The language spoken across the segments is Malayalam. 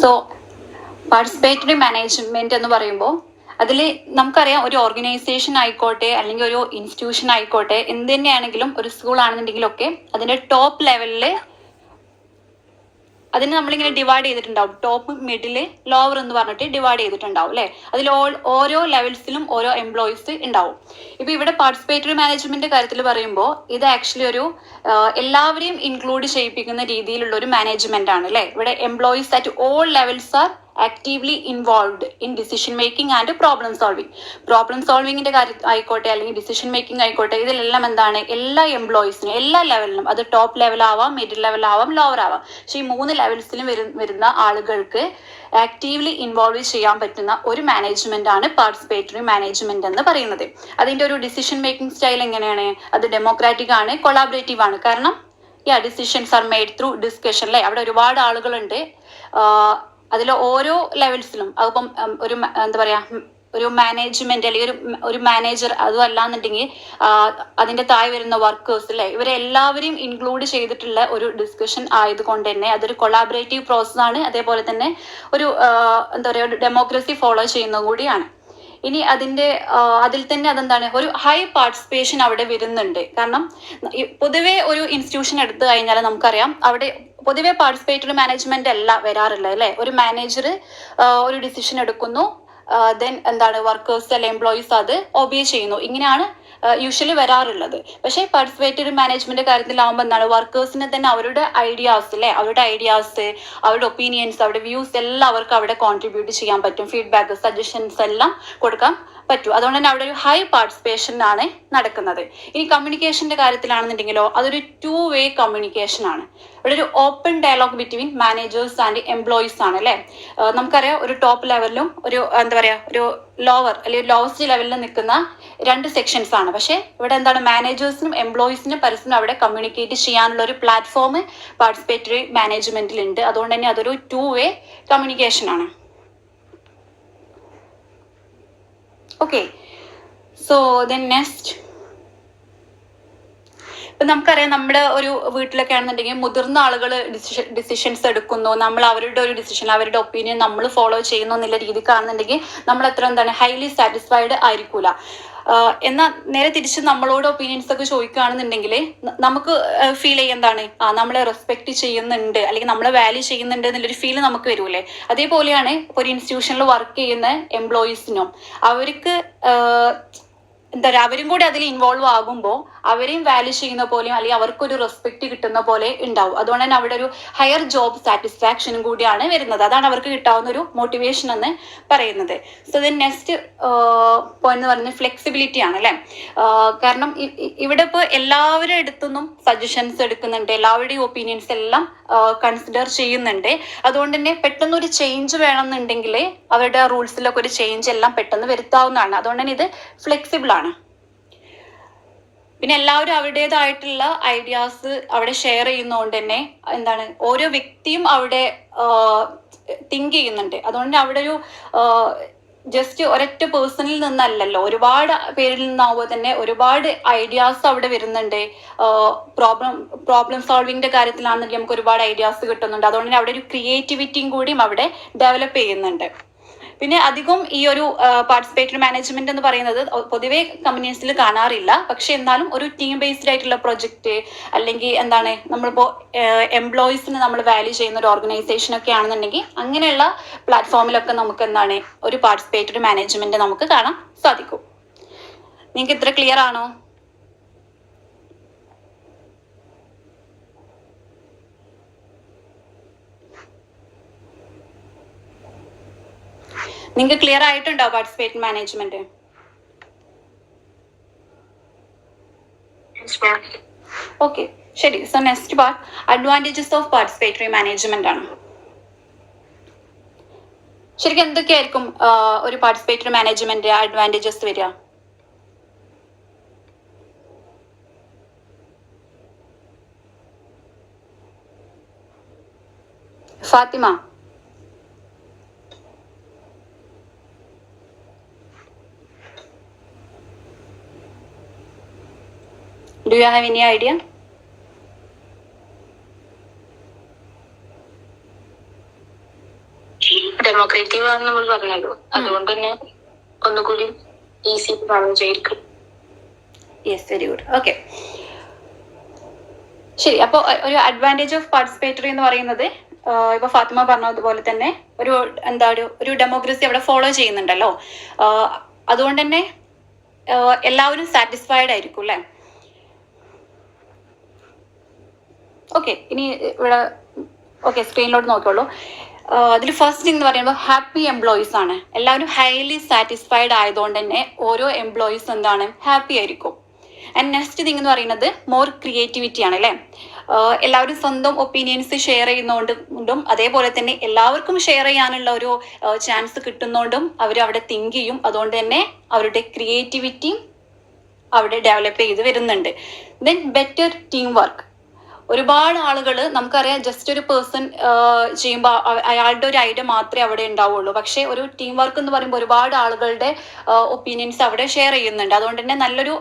സോ പാർട്ടിസിപ്പേറ്ററി മാനേജ്മെന്റ് എന്ന് പറയുമ്പോൾ അതിൽ നമുക്കറിയാം, ഒരു ഓർഗനൈസേഷൻ ആയിക്കോട്ടെ അല്ലെങ്കിൽ ഒരു ഇൻസ്റ്റിറ്റ്യൂഷൻ ആയിക്കോട്ടെ, എന്ത് തന്നെയാണെങ്കിലും ഒരു സ്കൂൾ ആണെന്നുണ്ടെങ്കിലും ഒക്കെ അതിന്റെ ടോപ്പ് ലെവലിൽ അതിന് നമ്മളിങ്ങനെ ഡിവൈഡ് ചെയ്തിട്ടുണ്ടാവും. ടോപ്പ്, മിഡില്, ലോവർ എന്ന് പറഞ്ഞിട്ട് ഡിവൈഡ് ചെയ്തിട്ടുണ്ടാവും അല്ലെ. അതിൽ ഓരോ ലെവൽസിലും ഓരോ എംപ്ലോയീസ് ഉണ്ടാവും. ഇപ്പൊ ഇവിടെ പാർട്ടിസിപ്പേറ്ററി മാനേജ്മെന്റ് കാര്യത്തിൽ പറയുമ്പോൾ ഇത് ആക്ച്വലി ഒരു എല്ലാവരെയും ഇൻക്ലൂഡ് ചെയ്യിപ്പിക്കുന്ന രീതിയിലുള്ള ഒരു മാനേജ്മെന്റ് ആണ് അല്ലെ. ഇവിടെ employees at all levels are actively involved in decision making and problem solving. Problem സോൾവിങ്ങിന്റെ കാര്യം ആയിക്കോട്ടെ അല്ലെങ്കിൽ ഡിസിഷൻ മേക്കിംഗ് ആയിക്കോട്ടെ, ഇതിലെല്ലാം എന്താണ്, എല്ലാ എംപ്ലോയീസിനും എല്ലാ ലെവലിലും, അത് ടോപ്പ് ലെവൽ ആവാം, മിഡിൽ ലെവൽ ആവാം, ലോവർ ആവാം, പക്ഷെ ഈ 3 ലെവൽസിലും വരുന്ന ആളുകൾക്ക് ആക്റ്റീവ്ലി ഇൻവോൾവ് ചെയ്യാൻ പറ്റുന്ന ഒരു മാനേജ്മെന്റ് ആണ് പാർട്ടിസിപ്പേറ്ററി മാനേജ്മെന്റ് എന്ന് പറയുന്നത്. അതിന്റെ ഒരു ഡിസിഷൻ മേക്കിംഗ് സ്റ്റൈൽ എങ്ങനെയാണ്? അത് ഡെമോക്രാറ്റിക് ആണ്, കൊളാബറേറ്റീവ് ആണ്. കാരണം decisions are made through discussion അല്ലെ. അവിടെ ഒരുപാട് ആളുകളുണ്ട്. അതിൽ ഓരോ ലെവൽസിലും അതിപ്പം ഒരു എന്താ പറയാ, ഒരു മാനേജ്മെന്റ് അല്ലെങ്കിൽ ഒരു മാനേജർ, അതും അല്ലാന്നുണ്ടെങ്കിൽ അതിന്റെ താഴെ വരുന്ന വർക്കേഴ്സ് അല്ലെ, ഇവരെ എല്ലാവരെയും ഇൻക്ലൂഡ് ചെയ്തിട്ടുള്ള ഒരു ഡിസ്കഷൻ ആയതുകൊണ്ട് തന്നെ അതൊരു കൊളാബറേറ്റീവ് പ്രോസസ് ആണ്. അതേപോലെ തന്നെ ഒരു എന്താ പറയാ, ഒരു ഡെമോക്രസി ഫോളോ ചെയ്യുന്നതും കൂടിയാണ്. ഇനി അതിൽ തന്നെ അതെന്താണ്, ഒരു ഹൈ പാർട്ടിസിപ്പേഷൻ അവിടെ വരുന്നുണ്ട്. കാരണം പൊതുവെ ഒരു ഇൻസ്റ്റിറ്റ്യൂഷൻ എടുത്തു കഴിഞ്ഞാൽ നമുക്കറിയാം, അവിടെ പൊതുവെ പാർട്ടിസിപ്പേറ്ററി മാനേജ്മെന്റ് അല്ല വരാറുള്ളത് അല്ലെ. ഒരു മാനേജർ ഒരു ഡിസിഷൻ എടുക്കുന്നു, ദെൻ എന്താണ്, വർക്കേഴ്സ് അല്ലെ എംപ്ലോയീസ് അത് ഒബേ ചെയ്യുന്നു. ഇങ്ങനെയാണ് യൂഷ്വലി വരാറുള്ളത്. പക്ഷേ പാർട്ടിസിപ്പേറ്ററി മാനേജ്മെന്റ് കാര്യത്തിലാവുമ്പോൾ എന്താണ്, വർക്കേഴ്സിന് തന്നെ അവരുടെ ഐഡിയാസ് അല്ലെ, അവരുടെ ഒപ്പീനിയൻസ്, അവരുടെ വ്യൂസ് എല്ലാം അവർക്ക് അവിടെ കോൺട്രിബ്യൂട്ട് ചെയ്യാൻ പറ്റും. ഫീഡ്ബാക്ക്, സജഷൻസ് എല്ലാം കൊടുക്കാൻ പറ്റും. അതുകൊണ്ട് തന്നെ അവിടെ ഒരു ഹൈ പാർട്ടിസിപ്പേഷൻ ആണ് നടക്കുന്നത്. ഇനി കമ്മ്യൂണിക്കേഷന്റെ കാര്യത്തിലാണെന്നുണ്ടെങ്കിലോ അതൊരു 2-way കമ്മ്യൂണിക്കേഷൻ ആണ്. ഇവിടെ ഒരു open dialogue between managers and employees ആണ് അല്ലെ. നമുക്കറിയാം, ഒരു ടോപ്പ് ലെവലിലും ഒരു എന്താ പറയാ, ഒരു ലോവർ അല്ലെങ്കിൽ ലോവസ്റ്റ് ലെവലിൽ നിൽക്കുന്ന 2 സെക്ഷൻസ് ആണ്. പക്ഷെ ഇവിടെ എന്താണ്, മാനേജേഴ്സിനും എംപ്ലോയീസിനും പരസ്പരം അവിടെ കമ്മ്യൂണിക്കേറ്റ് ചെയ്യാനുള്ള ഒരു പ്ലാറ്റ്ഫോം പാർട്ടിസിപ്പേറ്ററി മാനേജ്മെന്റിൽ ഉണ്ട്. അതുകൊണ്ട് തന്നെ അതൊരു 2-way കമ്മ്യൂണിക്കേഷൻ ആണ്. ഓക്കെ, സോ ദെൻ നെക്സ്റ്റ്, ഇപ്പൊ നമുക്കറിയാം, നമ്മുടെ ഒരു വീട്ടിലൊക്കെ ആണെന്നുണ്ടെങ്കിൽ മുതിർന്ന ആളുകൾ ഡിസിഷൻസ് എടുക്കുന്നു, നമ്മൾ അവരുടെ ഒരു ഡിസിഷൻ, അവരുടെ ഒപ്പീനിയൻ നമ്മൾ ഫോളോ ചെയ്യുന്നു എന്നുള്ള രീതിക്കാണെന്നുണ്ടെങ്കിൽ നമ്മൾ അത്ര എന്താണ്, ഹൈലി സാറ്റിസ്ഫൈഡ് ആയിരിക്കൂല. എന്നാൽ നേരെ തിരിച്ച് നമ്മളോട് ഒപ്പീനിയൻസ് ഒക്കെ ചോദിക്കുകയാണെന്നുണ്ടെങ്കിൽ നമുക്ക് ഫീൽ ചെയ്യുന്നതാണ്, നമ്മളെ റെസ്പെക്ട് ചെയ്യുന്നുണ്ട് അല്ലെങ്കിൽ നമ്മളെ വാല്യൂ ചെയ്യുന്നുണ്ട് എന്നുള്ളൊരു ഫീൽ നമുക്ക് വരൂലേ. അതേപോലെയാണ് ഒരു ഇൻസ്റ്റിറ്റ്യൂഷനിൽ വർക്ക് ചെയ്യുന്ന എംപ്ലോയീസിനും അവർക്ക് എന്താ പറയുക, അവരും കൂടി അതിൽ ഇൻവോൾവ് ആകുമ്പോൾ അവരെയും വാല്യൂ ചെയ്യുന്ന പോലെയും അല്ലെങ്കിൽ അവർക്കൊരു റെസ്പെക്ട് കിട്ടുന്ന പോലെ ഉണ്ടാവും. അതുകൊണ്ട് തന്നെ അവിടെ ഒരു ഹയർ ജോബ് സാറ്റിസ്ഫാക്ഷനും കൂടിയാണ് വരുന്നത്. അതാണ് അവർക്ക് കിട്ടാവുന്ന ഒരു മോട്ടിവേഷൻ എന്ന് പറയുന്നത്. സോ ദെൻ നെക്സ്റ്റ് പോയിന്റ് എന്ന് പറയുന്നത് ഫ്ലെക്സിബിലിറ്റി ആണ് അല്ലെ. കാരണം ഇവിടെ ഇപ്പോൾ എല്ലാവരുടെ അടുത്തുനിന്നും സജഷൻസ് എടുക്കുന്നുണ്ട്, എല്ലാവരുടെയും ഒപ്പീനിയൻസ് എല്ലാം കൺസിഡർ ചെയ്യുന്നുണ്ട്. അതുകൊണ്ട് തന്നെ പെട്ടെന്നൊരു ചേഞ്ച് വേണമെന്നുണ്ടെങ്കിൽ അവരുടെ റൂൾസിലൊക്കെ ഒരു ചേഞ്ച് എല്ലാം പെട്ടെന്ന് വരുത്താവുന്നതാണ്. അതുകൊണ്ട് തന്നെ ഇത് ഫ്ലെക്സിബിൾ ആണ്. പിന്നെ എല്ലാവരും അവരുടേതായിട്ടുള്ള ഐഡിയാസ് അവിടെ ഷെയർ ചെയ്യുന്നതുകൊണ്ട് തന്നെ എന്താണ്, ഓരോ വ്യക്തിയും അവിടെ തിങ്ക് ചെയ്യുന്നുണ്ട്. അതുകൊണ്ട് അവിടെ ഒരു ജസ്റ്റ് ഒരൊറ്റ പേഴ്സണിൽ നിന്നല്ലല്ലോ, ഒരുപാട് പേരിൽ നിന്നാവുമ്പോൾ തന്നെ ഒരുപാട് ഐഡിയാസ് അവിടെ വരുന്നുണ്ട്. പ്രോബ്ലം സോൾവിങ്ങിന്റെ കാര്യത്തിലാണെങ്കിൽ നമുക്ക് ഒരുപാട് ഐഡിയാസ് കിട്ടുന്നുണ്ട്. അതുകൊണ്ട് തന്നെ അവിടെ ഒരു ക്രിയേറ്റിവിറ്റിയും കൂടിയും അവിടെ ഡെവലപ്പ് ചെയ്യുന്നുണ്ട്. പിന്നെ അധികം ഈ ഒരു പാർട്ടിസിപ്പേറ്ററി മാനേജ്മെന്റ് എന്ന് പറയുന്നത് പൊതുവെ കമ്പനീസിൽ കാണാറില്ല. പക്ഷെ എന്നാലും ഒരു ടീം ബേസ്ഡ് ആയിട്ടുള്ള പ്രൊജക്ട് അല്ലെങ്കിൽ എന്താണ്, നമ്മളിപ്പോൾ എംപ്ലോയീസിന് നമ്മൾ വാല്യൂ ചെയ്യുന്ന ഒരു ഓർഗനൈസേഷൻ ഒക്കെ ആണെന്നുണ്ടെങ്കിൽ അങ്ങനെയുള്ള പ്ലാറ്റ്ഫോമിലൊക്കെ നമുക്ക് എന്താണ്, ഒരു പാർട്ടിസിപ്പേറ്ററി മാനേജ്മെന്റ് നമുക്ക് കാണാൻ സാധിക്കും. നിങ്ങൾക്ക് ഇത്ര ക്ലിയർ ആണോ? നിങ്ങൾക്ക് ക്ലിയർ ആയിട്ടുണ്ടോ പാർട്ടിസിപ്പേറ്ററി മാനേജ്മെന്റ്? ഓക്കെ, ശരി. So next part advantages of participatory management ആണ്. ശരിക്കും എന്തൊക്കെയായിരിക്കും ഒരു പാർട്ടിസിപ്പേറ്ററി മാനേജ്മെന്റ് അഡ്വാൻറ്റേജസ് വരിക? Fathima, do you have any idea? ഡെമോക്രേറ്റീവ് ആണെന്ന് നമ്മൾ പറഞ്ഞല്ലോ, അതുകൊണ്ട് തന്നെ ഒന്നുകൂടി ഈസി ചെയ്തിരിക്കും. Yes, very good. ഓക്കെ, ശരി. അപ്പോൾ ഒരു അഡ്വാൻറ്റേജ് ഓഫ് പാർട്ടിസിപ്പേറ്ററി എന്ന് പറയുന്നത് ഇപ്പൊ ഫാത്തിമ പറഞ്ഞതുപോലെ തന്നെ ഒരു ഡെമോക്രസി അവിടെ ഫോളോ ചെയ്യുന്നുണ്ടല്ലോ. അതുകൊണ്ട് തന്നെ എല്ലാവരും സാറ്റിസ്ഫൈഡ് ആയിരിക്കും അല്ലേ? ഓക്കെ, ഇനി ഇവിടെ ഓക്കെ സ്ക്രീനിലോട്ട് നോക്കിയോളൂ. അതിൽ ഫസ്റ്റ് തിങ് എന്ന് പറയുമ്പോൾ ഹാപ്പി എംപ്ലോയീസ് ആണ്. എല്ലാവരും ഹൈലി സാറ്റിസ്ഫൈഡ് ആയതുകൊണ്ട് തന്നെ ഓരോ എംപ്ലോയീസ് എന്താണ് ഹാപ്പി ആയിരിക്കും. ആൻഡ് നെക്സ്റ്റ് തിങ് എന്ന് പറയുന്നത് മോർ ക്രിയേറ്റിവിറ്റി ആണ് അല്ലേ? എല്ലാവരും സ്വന്തം ഒപ്പീനിയൻസ് ഷെയർ ചെയ്യുന്നതുകൊണ്ടും അതേപോലെ തന്നെ എല്ലാവർക്കും ഷെയർ ചെയ്യാനുള്ള ഒരു ചാൻസ് കിട്ടുന്നതുകൊണ്ടും അവർ അവിടെ തിങ്ക് ചെയ്യും. അതുകൊണ്ട് തന്നെ അവരുടെ ക്രിയേറ്റിവിറ്റിയും അവിടെ ഡെവലപ്പ് ചെയ്ത് വരുന്നുണ്ട്. Then better team work. ഒരുപാട് ആളുകൾ നമുക്കറിയാം, ജസ്റ്റ് ഒരു പേഴ്സൺ ചെയ്യുമ്പോൾ അയാളുടെ ഒരു ഐഡിയ മാത്രമേ അവിടെ ഉണ്ടാവുള്ളൂ. പക്ഷേ ഒരു ടീം വർക്ക് എന്ന് പറയുമ്പോൾ ഒരുപാട് ആളുകളുടെ ഒപ്പീനിയൻസ് അവിടെ ഷെയർ ചെയ്യുന്നുണ്ട്. അതുകൊണ്ട് തന്നെ നല്ലൊരു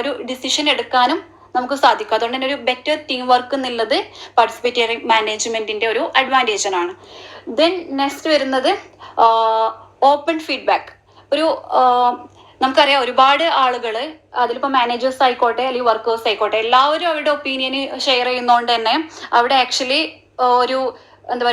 ഒരു ഡിസിഷൻ എടുക്കാനും നമുക്ക് സാധിക്കും. അതുകൊണ്ട് തന്നെ ഒരു ബെറ്റർ ടീം വർക്ക് എന്നുള്ളത് പാർട്ടിസിപ്പേറ്ററി മാനേജ്മെന്റിന്റെ ഒരു അഡ്വാൻറ്റേജ് ആണ്. ദെൻ നെക്സ്റ്റ് വരുന്നത് ഓപ്പൺ ഫീഡ്ബാക്ക്. നമുക്കറിയാം ഒരുപാട് ആളുകൾ അതിലിപ്പോൾ മാനേജേഴ്സ് ആയിക്കോട്ടെ അല്ലെങ്കിൽ വർക്കേഴ്സ് ആയിക്കോട്ടെ എല്ലാവരും അവരുടെ ഒപ്പീനിയന് ഷെയർ ചെയ്യുന്നതുകൊണ്ട് തന്നെ അവിടെ ആക്ച്വലി ഒരു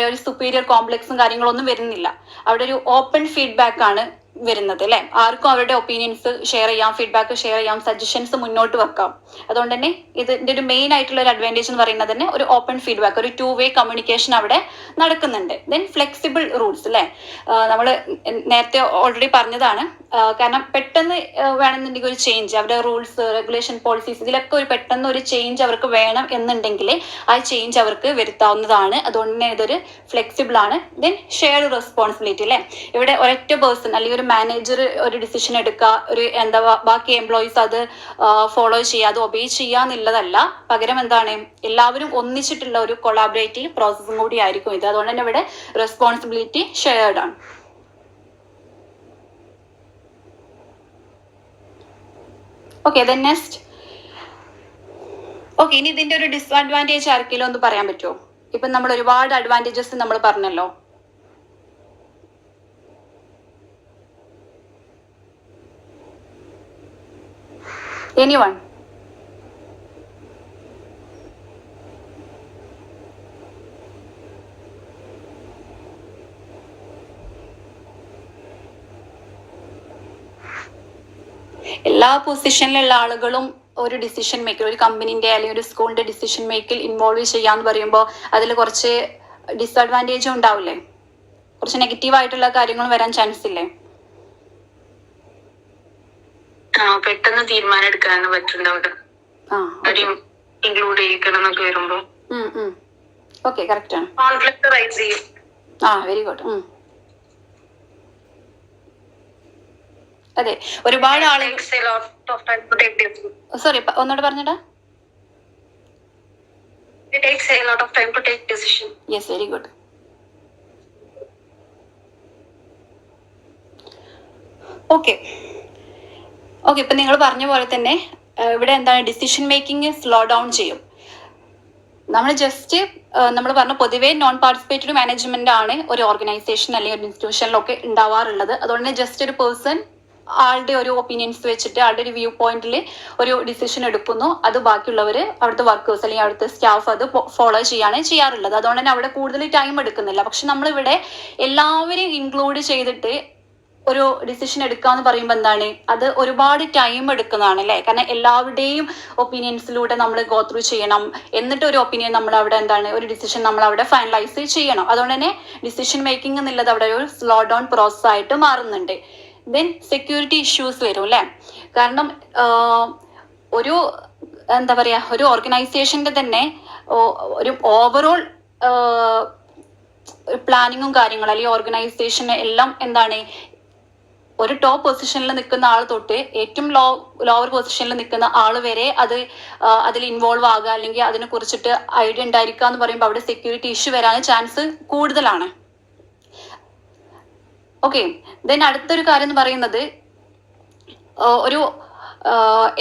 ഒരു സുപ്പീരിയർ കോംപ്ലക്സും കാര്യങ്ങളൊന്നും വരുന്നില്ല. അവിടെ ഒരു ഓപ്പൺ ഫീഡ്ബാക്ക് ആണ് വരുന്നത് അല്ലെ? ആർക്കും അവരുടെ ഒപ്പീനിയൻസ് ഷെയർ ചെയ്യാം, ഫീഡ്ബാക്ക് ഷെയർ ചെയ്യാം, സജഷൻസ് മുന്നോട്ട് വെക്കാം. അതുകൊണ്ട് തന്നെ ഇതിന്റെ ഒരു മെയിൻ ആയിട്ടുള്ള ഒരു അഡ്വാൻറ്റേജ് എന്ന് പറയുന്നത് തന്നെ ഒരു ഓപ്പൺ ഫീഡ്ബാക്ക്, ഒരു 2-way കമ്മ്യൂണിക്കേഷൻ അവിടെ നടക്കുന്നുണ്ട്. ദെൻ ഫ്ലെക്സിബിൾ റൂൾസ് അല്ലെ? നമ്മൾ നേരത്തെ ഓൾറെഡി പറഞ്ഞതാണ്. കാരണം പെട്ടെന്ന് വേണമെന്നുണ്ടെങ്കിൽ ഒരു ചേഞ്ച്, അവരുടെ റൂൾസ്, റെഗുലേഷൻ, പോളിസീസ് ഇതിലൊക്കെ ഒരു പെട്ടെന്ന് ഒരു ചേഞ്ച് അവർക്ക് വേണം എന്നുണ്ടെങ്കിൽ ആ ചേഞ്ച് അവർക്ക് വരുത്താവുന്നതാണ്. അതുകൊണ്ട് തന്നെ ഇതൊരു ഫ്ലെക്സിബിൾ ആണ്. ദെൻ ഷെയർഡ് റെസ്പോൺസിബിലിറ്റി അല്ലെ? ഇവിടെ ഒരൊറ്റ പേഴ്സൺ അല്ലെങ്കിൽ ഒരു മാനേജർ ഒരു ഡിസിഷൻ എടുക്കുക, ഒരു ബാക്കി എംപ്ലോയീസ് അത് ഫോളോ ചെയ്യുക, അത് ഒബേ ചെയ്യുക എന്നുള്ളതല്ല. പകരം എല്ലാവരും ഒന്നിച്ചിട്ടുള്ള ഒരു കൊളാബറേറ്റീവ് പ്രോസസ്സും കൂടി ആയിരിക്കും ഇത്. അതുകൊണ്ട് തന്നെ ഇവിടെ റെസ്പോൺസിബിലിറ്റി ഷെയർഡ് ആണ്. Okay, then next. ഓക്കെ, ഇനി ഇതിന്റെ ഒരു ഡിസ്അഡ്വാൻറ്റേജ് ആർക്കെങ്കിലും ഒന്ന് പറയാൻ പറ്റുമോ? ഇപ്പം നമ്മൾ ഒരുപാട് അഡ്വാൻറ്റേജസ് നമ്മൾ പറഞ്ഞല്ലോ. എനിവൺ? എല്ലാ പൊസിഷനിലുള്ള ആളുകളും ഒരു ഡിസിഷൻ മേക്കർ, ഒരു കമ്പനീന്റെ അല്ലെങ്കിൽ ഒരു സ്കൂളിന്റെ ഡിസിഷൻ മേക്കിൽ ഇൻവോൾവ് ചെയ്യാന്ന് പറയുമ്പോൾ അതിൽ കുറച്ച് ഡിസ്അഡ്വാൻറ്റേജും ഉണ്ടാവില്ലേ? കുറച്ച് നെഗറ്റീവ് ആയിട്ടുള്ള കാര്യങ്ങളും വരാൻ ചാൻസ് ഇല്ലേ? പെട്ടെന്ന് തീരുമാനം എടുക്കാനൊന്നും പറ്റുന്നുണ്ട്. ഇൻക്ലൂഡ് ചെയ്യിക്കണം എന്നൊക്കെ വരുമ്പോ ഓക്കെ, കറക്റ്റ് ആണ്. കോൺഫ്ലിക്റ്റ് റൈസ് ചെയ്യും. Very good. അതെ, ഒരുപാട് ആളുകൾ. സോറി, ഒന്നുകൂടെ പറഞ്ഞിട്ടാ? Yes, very good. ഓക്കെ, ഇപ്പൊ നിങ്ങൾ പറഞ്ഞ പോലെ തന്നെ ഇവിടെ ഡിസിഷൻ മേക്കിംഗ് സ്ലോ ഡൗൺ ചെയ്യും. നമ്മൾ പറഞ്ഞ പൊതുവേ നോൺ പാർട്ടിസിപ്പേറ്ററി മാനേജ്മെന്റ് ആണ് ഒരു ഓർഗനൈസേഷൻ അല്ലെങ്കിൽ ഒരു ഇൻസ്റ്റിറ്റ്യൂഷനിലൊക്കെ ഉണ്ടാവാറുള്ളത്. അതുകൊണ്ട് തന്നെ ജസ്റ്റ് ഒരു പേഴ്സൺ ആളുടെ ഒരു ഒപ്പീനിയൻസ് വെച്ചിട്ട് ആളുടെ ഒരു വ്യൂ പോയിന്റിൽ ഒരു ഡിസിഷൻ എടുക്കുന്നു. അത് ബാക്കിയുള്ളവർ, അവിടുത്തെ വർക്കേഴ്സ് അല്ലെങ്കിൽ അവിടുത്തെ സ്റ്റാഫ് അത് ഫോളോ ചെയ്യാറുള്ളത്. അതുകൊണ്ട് തന്നെ അവിടെ കൂടുതൽ ടൈം എടുക്കുന്നില്ല. പക്ഷെ നമ്മളിവിടെ എല്ലാവരെയും ഇൻക്ലൂഡ് ചെയ്തിട്ട് ഒരു ഡിസിഷൻ എടുക്കുക എന്ന് പറയുമ്പോൾ അത് ഒരുപാട് ടൈം എടുക്കുന്നതാണ് അല്ലേ? കാരണം എല്ലാവരുടെയും ഒപ്പീനിയൻസിലൂടെ നമ്മൾ ഗോ ത്രൂ ചെയ്യണം. എന്നിട്ട് ഒരു ഒപ്പീനിയൻ നമ്മൾ അവിടെ ഒരു ഡിസിഷൻ നമ്മൾ അവിടെ ഫൈനലൈസ് ചെയ്യണം. അതുകൊണ്ട് തന്നെ ഡിസിഷൻ മേക്കിംഗ് എന്നുള്ളത് അവിടെ ഒരു സ്ലോ ഡൗൺ പ്രോസസ് ആയിട്ട് മാറുന്നുണ്ട്. ദെൻ സെക്യൂരിറ്റി ഇഷ്യൂസ് വരും അല്ലേ? കാരണം ഒരു ഒരു ഓർഗനൈസേഷന്റെ തന്നെ ഒരു ഓവറോൾ പ്ലാനിങ്ങും കാര്യങ്ങളും അല്ലെങ്കിൽ ഓർഗനൈസേഷൻ എല്ലാം ഒരു ടോപ്പ് പൊസിഷനിൽ നിൽക്കുന്ന ആൾ തൊട്ട് ഏറ്റവും ലോവർ പൊസിഷനിൽ നിൽക്കുന്ന ആൾ വരെ അതിൽ ഇൻവോൾവ് ആകുക അല്ലെങ്കിൽ അതിനെ കുറിച്ചിട്ട് ഐഡിയ ഉണ്ടായിരിക്കുക എന്ന് പറയുമ്പോൾ അവിടെ സെക്യൂരിറ്റി ഇഷ്യൂ വരാൻ ചാൻസ് കൂടുതലാണ്. ഓക്കെ, ദെൻ അടുത്തൊരു കാര്യം എന്ന് പറയുന്നത്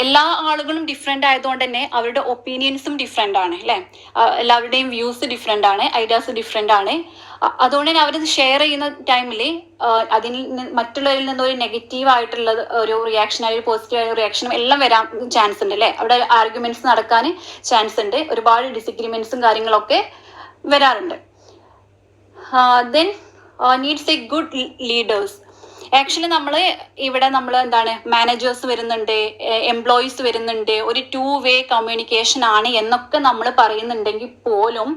എല്ലാ ആളുകളും ഡിഫറെൻ്റ് ആയതുകൊണ്ട് തന്നെ അവരുടെ ഒപ്പീനിയൻസും ഡിഫറെൻ്റ് ആണ് അല്ലേ? എല്ലാവരുടെയും വ്യൂസ് ഡിഫറെൻ്റ് ആണ്, ഐഡിയാസ് ഡിഫറെൻ്റ് ആണ്. അതുകൊണ്ട് തന്നെ അവരത് ഷെയർ ചെയ്യുന്ന ടൈമിൽ അതിൽ മറ്റുള്ളവരിൽ നിന്ന് ഒരു നെഗറ്റീവ് ആയിട്ടുള്ള ഒരു റിയാക്ഷൻ ഒരു പോസിറ്റീവ് ആയ റിയാക്ഷനും എല്ലാം വരാൻ ചാൻസ് ഉണ്ട് അല്ലേ. അവിടെ ആർഗ്യുമെന്റ്സ് നടക്കാൻ ചാൻസ് ഉണ്ട്, ഒരുപാട് ഡിസഗ്രിമെന്റ്സും കാര്യങ്ങളൊക്കെ വരാറുണ്ട്. Then needs A good leaders. Actually നമ്മൾ എന്താണ് മാനേജേഴ്സ് വരുന്നുണ്ട്, എംപ്ലോയീസ് വരുന്നുണ്ട്, ഒരു 2-way കമ്മ്യൂണിക്കേഷൻ ആണ് എന്നൊക്കെ നമ്മൾ പറയുന്നുണ്ടെങ്കിൽ പോലും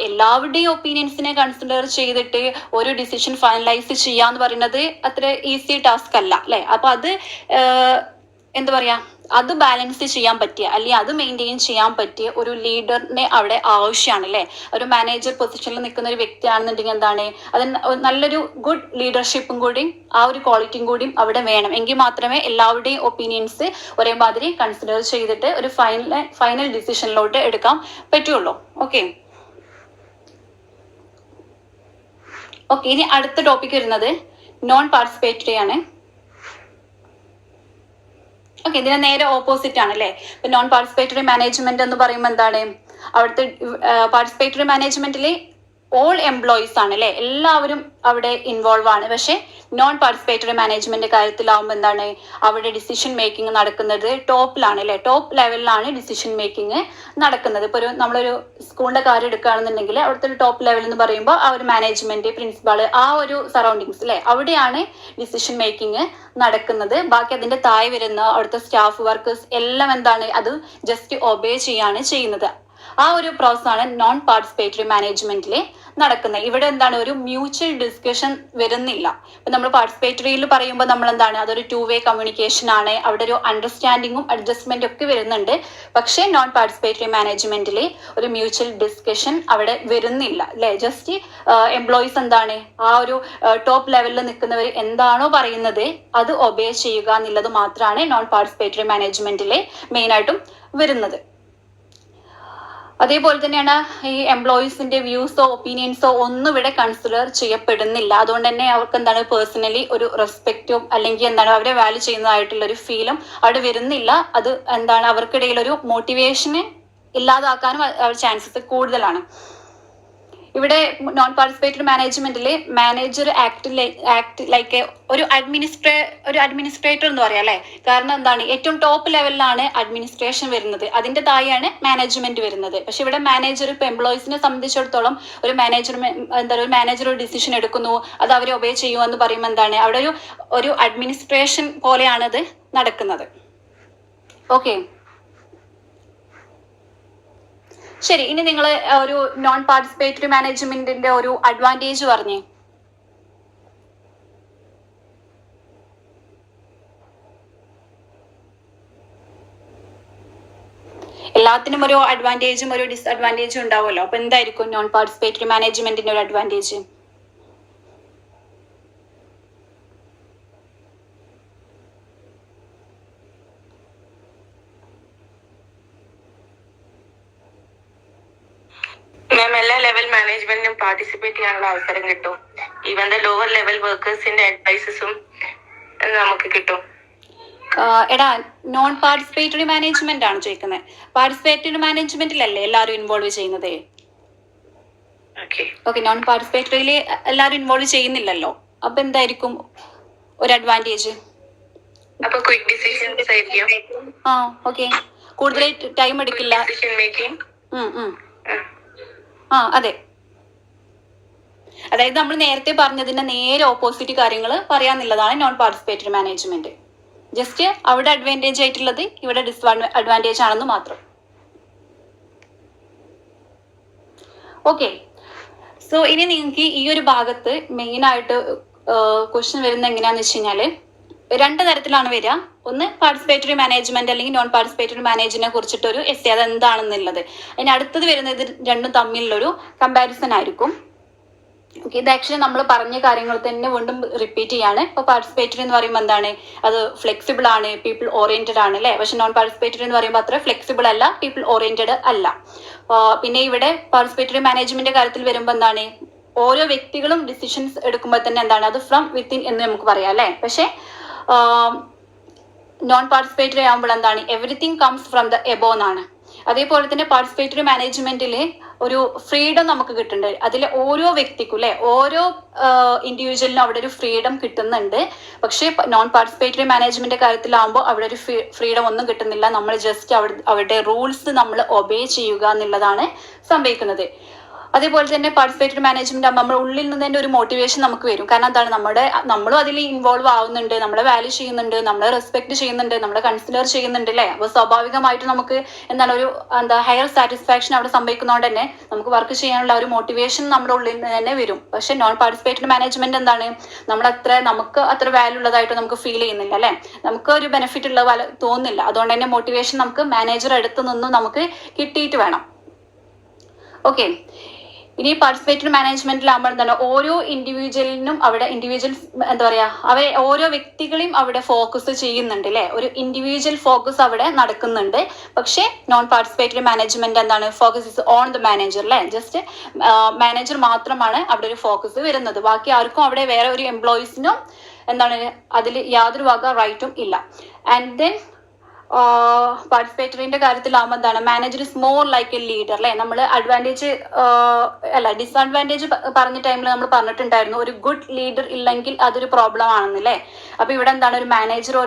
എല്ലാവരുടെയും ഒപ്പീനിയൻസിനെ കൺസിഡർ ചെയ്തിട്ട് ഒരു ഡിസിഷൻ ഫൈനലൈസ് ചെയ്യാന്ന് പറയുന്നത് അത്ര ഈസി ടാസ്ക് അല്ല അല്ലെ. അപ്പൊ അത് എന്താ പറയാ, അത് ബാലൻസ് ചെയ്യാൻ പറ്റിയ അല്ലെങ്കിൽ അത് മെയിൻറ്റെയിൻ ചെയ്യാൻ പറ്റിയ ഒരു ലീഡറിനെ അവിടെ ആവശ്യമാണ് അല്ലെ. ഒരു മാനേജർ പൊസിഷനിൽ നിൽക്കുന്ന ഒരു വ്യക്തിയാണെന്നുണ്ടെങ്കിൽ എന്താണ് അത് നല്ലൊരു ഗുഡ് ലീഡർഷിപ്പും കൂടി ആ ഒരു ക്വാളിറ്റിയും കൂടി അവിടെ വേണം. എങ്കിൽ മാത്രമേ എല്ലാവരുടെയും ഒപ്പീനിയൻസ് ഒരേമാതിരി കൺസിഡർ ചെയ്തിട്ട് ഒരു ഫൈനൽ ഡിസിഷനിലോട്ട് എടുക്കാൻ പറ്റുള്ളൂ. ഓക്കെ, ഇനി അടുത്ത ടോപ്പിക് വരുന്നത് നോൺ പാർട്ടിസിപ്പേറ്ററി ആണ്. ഓക്കെ, ഇതിന് നേരെ ഓപ്പോസിറ്റ് ആണ് അല്ലേ. ഇപ്പൊ നോൺ പാർട്ടിസിപ്പേറ്ററി മാനേജ്മെന്റ് എന്ന് പറയുമ്പോൾ എന്താണ്, അവിടുത്തെ പാർട്ടിസിപ്പേറ്ററി മാനേജ്മെന്റിൽ ഓൾ എംപ്ലോയീസ് ആണ് അല്ലെ, എല്ലാവരും അവിടെ ഇൻവോൾവ് ആണ്. പക്ഷെ നോൺ പാർട്ടിസിപ്പേറ്ററി മാനേജ്മെന്റ് കാര്യത്തിലാവുമ്പോൾ എന്താണ്, അവിടെ ഡിസിഷൻ മേക്കിംഗ് നടക്കുന്നത് ടോപ്പിലാണ് അല്ലെ, ടോപ്പ് ലെവലിലാണ് ഡിസിഷൻ മേക്കിംഗ് നടക്കുന്നത്. ഇപ്പൊ നമ്മളൊരു സ്കൂളിന്റെ കാര്യം എടുക്കുകയാണെന്നുണ്ടെങ്കിൽ അവിടുത്തെ ഒരു ടോപ്പ് ലെവൽ എന്ന് പറയുമ്പോൾ ആ ഒരു മാനേജ്മെന്റ്, പ്രിൻസിപ്പാള്, ആ ഒരു സറൗണ്ടിങ്സ് അല്ലെ, അവിടെയാണ് ഡിസിഷൻ മേക്കിംഗ് നടക്കുന്നത്. ബാക്കി അതിന്റെ താഴെ വരുന്ന അവിടുത്തെ സ്റ്റാഫ് വർക്കേഴ്സ് എല്ലാം എന്താണ്, അത് ജസ്റ്റ് ഒബേ ചെയ്യാണ് ചെയ്യുന്നത്. ആ ഒരു പ്രോസസ് ആണ് നോൺ പാർട്ടിസിപ്പേറ്ററി മാനേജ്മെന്റിൽ നടക്കുന്നത്. ഇവിടെ എന്താണ്, ഒരു മ്യൂച്വൽ ഡിസ്കഷൻ വരുന്നില്ല. ഇപ്പൊ നമ്മൾ പാർട്ടിസിപ്പേറ്ററിയിൽ പറയുമ്പോൾ നമ്മൾ എന്താണ്, അതൊരു 2-way കമ്മ്യൂണിക്കേഷൻ ആണ്, അവിടെ ഒരു അണ്ടർസ്റ്റാൻഡിങ്ങും അഡ്ജസ്റ്റ്മെന്റും ഒക്കെ വരുന്നുണ്ട്. പക്ഷേ നോൺ പാർട്ടിസിപ്പേറ്ററി മാനേജ്മെന്റിൽ ഒരു മ്യൂച്വൽ ഡിസ്കഷൻ അവിടെ വരുന്നില്ല അല്ലെ. ജസ്റ്റ് എംപ്ലോയീസ് എന്താണ്, ആ ഒരു ടോപ്പ് ലെവലിൽ നിൽക്കുന്നവർ എന്താണോ പറയുന്നത് അത് ഒബേ ചെയ്യുക എന്നുള്ളത് മാത്രമാണ് നോൺ പാർട്ടിസിപ്പേറ്ററി മാനേജ്മെന്റിൽ മെയിൻ ആയിട്ടും വരുന്നത്. അതേപോലെ തന്നെയാണ് ഈ എംപ്ലോയീസിന്റെ വ്യൂസോ ഒപ്പീനിയൻസോ ഒന്നും ഇവിടെ കൺസിഡർ ചെയ്യപ്പെടുന്നില്ല. അതുകൊണ്ട് തന്നെ അവർക്ക് എന്താണ് പേഴ്സണലി ഒരു റെസ്പെക്റ്റും അല്ലെങ്കിൽ എന്താണ് അവരെ വാല്യൂ ചെയ്യുന്നതായിട്ടുള്ള ഒരു ഫീലും അവിടെ വരുന്നില്ല. അത് എന്താണ് അവർക്കിടയിൽ ഒരു മോട്ടിവേഷന് ഇല്ലാതാക്കാനും ചാൻസസ് കൂടുതലാണ്. ഇവിടെ നോൺ പാർട്ടിസിപ്പേറ്ററി മാനേജ്മെന്റിൽ മാനേജർ ആക്ട് ലൈക്ക് ഒരു അഡ്മിനിസ്ട്രേറ്റർ എന്ന് പറയാം അല്ലെ. കാരണം എന്താണ്, ഏറ്റവും ടോപ്പ് ലെവലിലാണ് അഡ്മിനിസ്ട്രേഷൻ വരുന്നത്, അതിന്റെ താഴെയാണ് മാനേജ്മെന്റ് വരുന്നത്. പക്ഷെ ഇവിടെ മാനേജർ ഇപ്പൊ എംപ്ലോയീസിനെ സംബന്ധിച്ചിടത്തോളം ഒരു മാനേജർ ഒരു ഡിസിഷൻ എടുക്കുന്നു, അത് അവർ ഒബേ ചെയ്യുമെന്ന് പറയുമ്പോൾ എന്താണ്, അവിടെ ഒരു അഡ്മിനിസ്ട്രേഷൻ പോലെയാണ് അത് നടക്കുന്നത്. ഓക്കെ, ശരി. ഇനി നിങ്ങൾ ഒരു നോൺ പാർട്ടിസിപ്പേറ്ററി മാനേജ്മെന്റിന്റെ ഒരു അഡ്വാൻറ്റേജ് പറഞ്ഞേ. എല്ലാത്തിനും ഒരു അഡ്വാൻറ്റേജും ഒരു ഡിസ്അഡ്വാൻറ്റേജും ഉണ്ടാവുമല്ലോ. അപ്പൊ എന്തായിരിക്കും നോൺ പാർട്ടിസിപ്പേറ്ററി മാനേജ്മെന്റിന്റെ ഒരു അഡ്വാൻറ്റേജ്? എല്ലാ ലെവൽ മാനേജ്മെന്റിനും പാർട്ടിസിപ്പേറ്റ് ചെയ്യാനുള്ള അവസരം കിട്ടും. ഈവൻ ദ ലോവർ ലെവൽ വർക്കേഴ്സിന്റെ അഡ്വൈസസും നമുക്ക് കിട്ടും. എടാ, നോൺ പാർട്ടിസിപ്പേറ്ററി മാനേജ്മെന്റ് ആണ് ചോദിക്കുന്നത്. പാർട്ടിസിപ്പേറ്ററി മാനേജ്മെന്റിലല്ലേ എല്ലാവരും ഇൻവോൾവ് ചെയ്യുന്നത്? ഓക്കെ, നോൺ പാർട്ടിസിപ്പേറ്ററിയിൽ എല്ലാവരും ഇൻവോൾവ് ചെയ്യുന്നില്ലല്ലോ. അപ്പൊ എന്തായിരിക്കും ഒരു അഡ്വാൻറ്റേജ്? അപ്പൊ ക്വിക്ക് ഡിസിഷൻസ് ആയിരിക്കും. ഓക്കെ, കൂടുതൽ ടൈം എടുക്കില്ല. അതെ, അതായത് നമ്മൾ നേരത്തെ പറഞ്ഞതിന്റെ നേരെ ഓപ്പോസിറ്റ് കാര്യങ്ങൾ പറയാന്നുള്ളതാണ് നോൺ പാർട്ടിസിപ്പേറ്ററി മാനേജ്മെന്റ്. ജസ്റ്റ് അവിടെ അഡ്വാൻറ്റേജ് ആയിട്ടുള്ളത് ഇവിടെ ഡിസ്അഡ്വാൻറ്റേജ് ആണെന്ന് മാത്രം. ഓക്കെ, സോ ഇനി നിങ്ങൾക്ക് ഈ ഒരു ഭാഗത്ത് മെയിൻ ആയിട്ട് ക്വസ്റ്റ്യൻ വരുന്നത് എങ്ങനെയാന്ന് വെച്ച് കഴിഞ്ഞാല് 2 തരത്തിലാണ് വരിക. ഒന്ന് പാർട്ടിസിപ്പേറ്ററി മാനേജ്മെന്റ് അല്ലെങ്കിൽ നോൺ പാർട്ടിസിപ്പേറ്ററി മാനേജ്മെന്റിനെ കുറിച്ചിട്ടൊരു എസ്സേ, അത് എന്താണെന്നുള്ളത്. അതിന് അടുത്തത് വരുന്നത് രണ്ടും തമ്മിലുള്ളൊരു കമ്പാരിസൺ ആയിരിക്കും. ഓക്കെ, ഇത് ആക്ച്വലി നമ്മൾ പറഞ്ഞ കാര്യങ്ങൾ തന്നെ വീണ്ടും റിപ്പീറ്റ് ചെയ്യാണ്. ഇപ്പൊ പാർട്ടിസിപ്പേറ്ററി എന്ന് പറയുമ്പോൾ എന്താണ്, അത് ഫ്ലെക്സിബിൾ ആണ്, പീപ്പിൾ ഓറിയന്റഡ് ആണ് അല്ലെ. പക്ഷെ നോൺ പാർട്ടിസിപ്പേറ്ററി എന്ന് പറയുമ്പോൾ അത്ര ഫ്ലെക്സിബിൾ അല്ല, പീപ്പിൾ ഓറിയന്റഡ് അല്ല. പിന്നെ ഇവിടെ പാർട്ടിസിപ്പേറ്ററി മാനേജ്മെന്റ് കാര്യത്തിൽ വരുമ്പോൾ എന്താണ്, ഓരോ വ്യക്തികളും ഡിസിഷൻസ് എടുക്കുമ്പോൾ തന്നെ എന്താണ്, അത് ഫ്രം വിത്തിൻ എന്ന് നമുക്ക് പറയാം അല്ലെ. പക്ഷെ നോൺ പാർട്ടിസിപ്പേറ്ററി ആകുമ്പോൾ എന്താണ്, everything comes from the above എന്നാണ്. അതേപോലെ തന്നെ പാർട്ടിസിപ്പേറ്ററി മാനേജ്മെന്റിൽ ഒരു ഫ്രീഡം നമുക്ക് കിട്ടുന്നുണ്ട്. അതിൽ ഓരോ വ്യക്തിക്കും അല്ലെ, ഓരോ ഇൻഡിവിജ്വലിനും അവിടെ ഒരു ഫ്രീഡം കിട്ടുന്നുണ്ട്. പക്ഷേ നോൺ പാർട്ടിസിപ്പേറ്ററി മാനേജ്മെന്റ് കാര്യത്തിലാവുമ്പോൾ അവിടെ ഒരു ഫ്രീഡം ഒന്നും കിട്ടുന്നില്ല. നമ്മൾ ജസ്റ്റ് അവരുടെ റൂൾസ് നമ്മൾ ഒബേ ചെയ്യുക എന്നുള്ളതാണ് സംഭവിക്കുന്നത്. അതേപോലെ തന്നെ പാർട്ടിസിപ്പേറ്ററി മാനേജ്മെന്റ് ആകുമ്പോൾ നമ്മുടെ ഉള്ളിൽ നിന്ന് തന്നെ ഒരു മോട്ടിവേഷൻ നമുക്ക് വരും. കാരണം എന്താണ്, നമ്മളും അതിൽ ഇൻവോൾവ് ആവുന്നുണ്ട്, നമ്മളെ വാല്യൂ ചെയ്യുന്നുണ്ട്, നമ്മളെ റെസ്പെക്ട് ചെയ്യുന്നുണ്ട്, നമ്മളെ കൺസിഡർ ചെയ്യുന്നുണ്ട് അല്ലേ. അപ്പോൾ സ്വാഭാവികമായിട്ട് നമുക്ക് ഒരു ഹയർ സാറ്റിസ്ഫാക്ഷൻ അവിടെ സംഭവിക്കുന്നതുകൊണ്ട് തന്നെ നമുക്ക് വർക്ക് ചെയ്യാനുള്ള ഒരു മോട്ടിവേഷൻ നമ്മുടെ ഉള്ളിൽ നിന്ന് തന്നെ വരും. പക്ഷെ നോൺ പാർട്ടിസിപ്പേറ്ററി മാനേജ്മെന്റ് നമുക്ക് അത്ര വാല്യൂ ഉള്ളതായിട്ട് നമുക്ക് ഫീൽ ചെയ്യുന്നില്ല അല്ലെ, നമുക്ക് ഒരു ബെനിഫിറ്റ് ഉള്ള പോലെ തോന്നുന്നില്ല. അതുകൊണ്ട് തന്നെ മോട്ടിവേഷൻ നമുക്ക് മാനേജർ അടുത്ത് നിന്നും നമുക്ക് കിട്ടിയിട്ട് വേണം. ഓക്കെ, ഇനി പാർട്ടിസിപ്പേറ്ററി മാനേജ്മെന്റിലാകുമ്പോൾ ഓരോ ഇൻഡിവിജ്വലിനും അവിടെ ഓരോ വ്യക്തികളെയും അവിടെ ഫോക്കസ് ചെയ്യുന്നുണ്ട് അല്ലെ, ഒരു ഇൻഡിവിജ്വൽ ഫോക്കസ് അവിടെ നടക്കുന്നുണ്ട്. പക്ഷെ non participatory management focus is on the manager അല്ലെ, ജസ്റ്റ് മാനേജർ മാത്രമാണ് അവിടെ ഒരു ഫോക്കസ് വരുന്നത്. ബാക്കി ആർക്കും അവിടെ വേറെ ഒരു എംപ്ലോയീസിനും അതിൽ യാതൊരു വക റൈറ്റും ഇല്ല. ആൻഡ് ദെൻ പാർട്ടിസിപ്പേറ്ററിന്റെ കാര്യത്തിലാവുമ്പോൾ manager is more like a leader അല്ലെ. നമ്മൾ ഡിസ്അഡ്വാൻറ്റേജ് പറഞ്ഞ ടൈമിൽ നമ്മൾ പറഞ്ഞിട്ടുണ്ടായിരുന്നു, ഒരു ഗുഡ് ലീഡർ ഇല്ലെങ്കിൽ അതൊരു പ്രോബ്ലം ആണെന്നല്ലേ. അപ്പൊ ഇവിടെ ഒരു മാനേജർ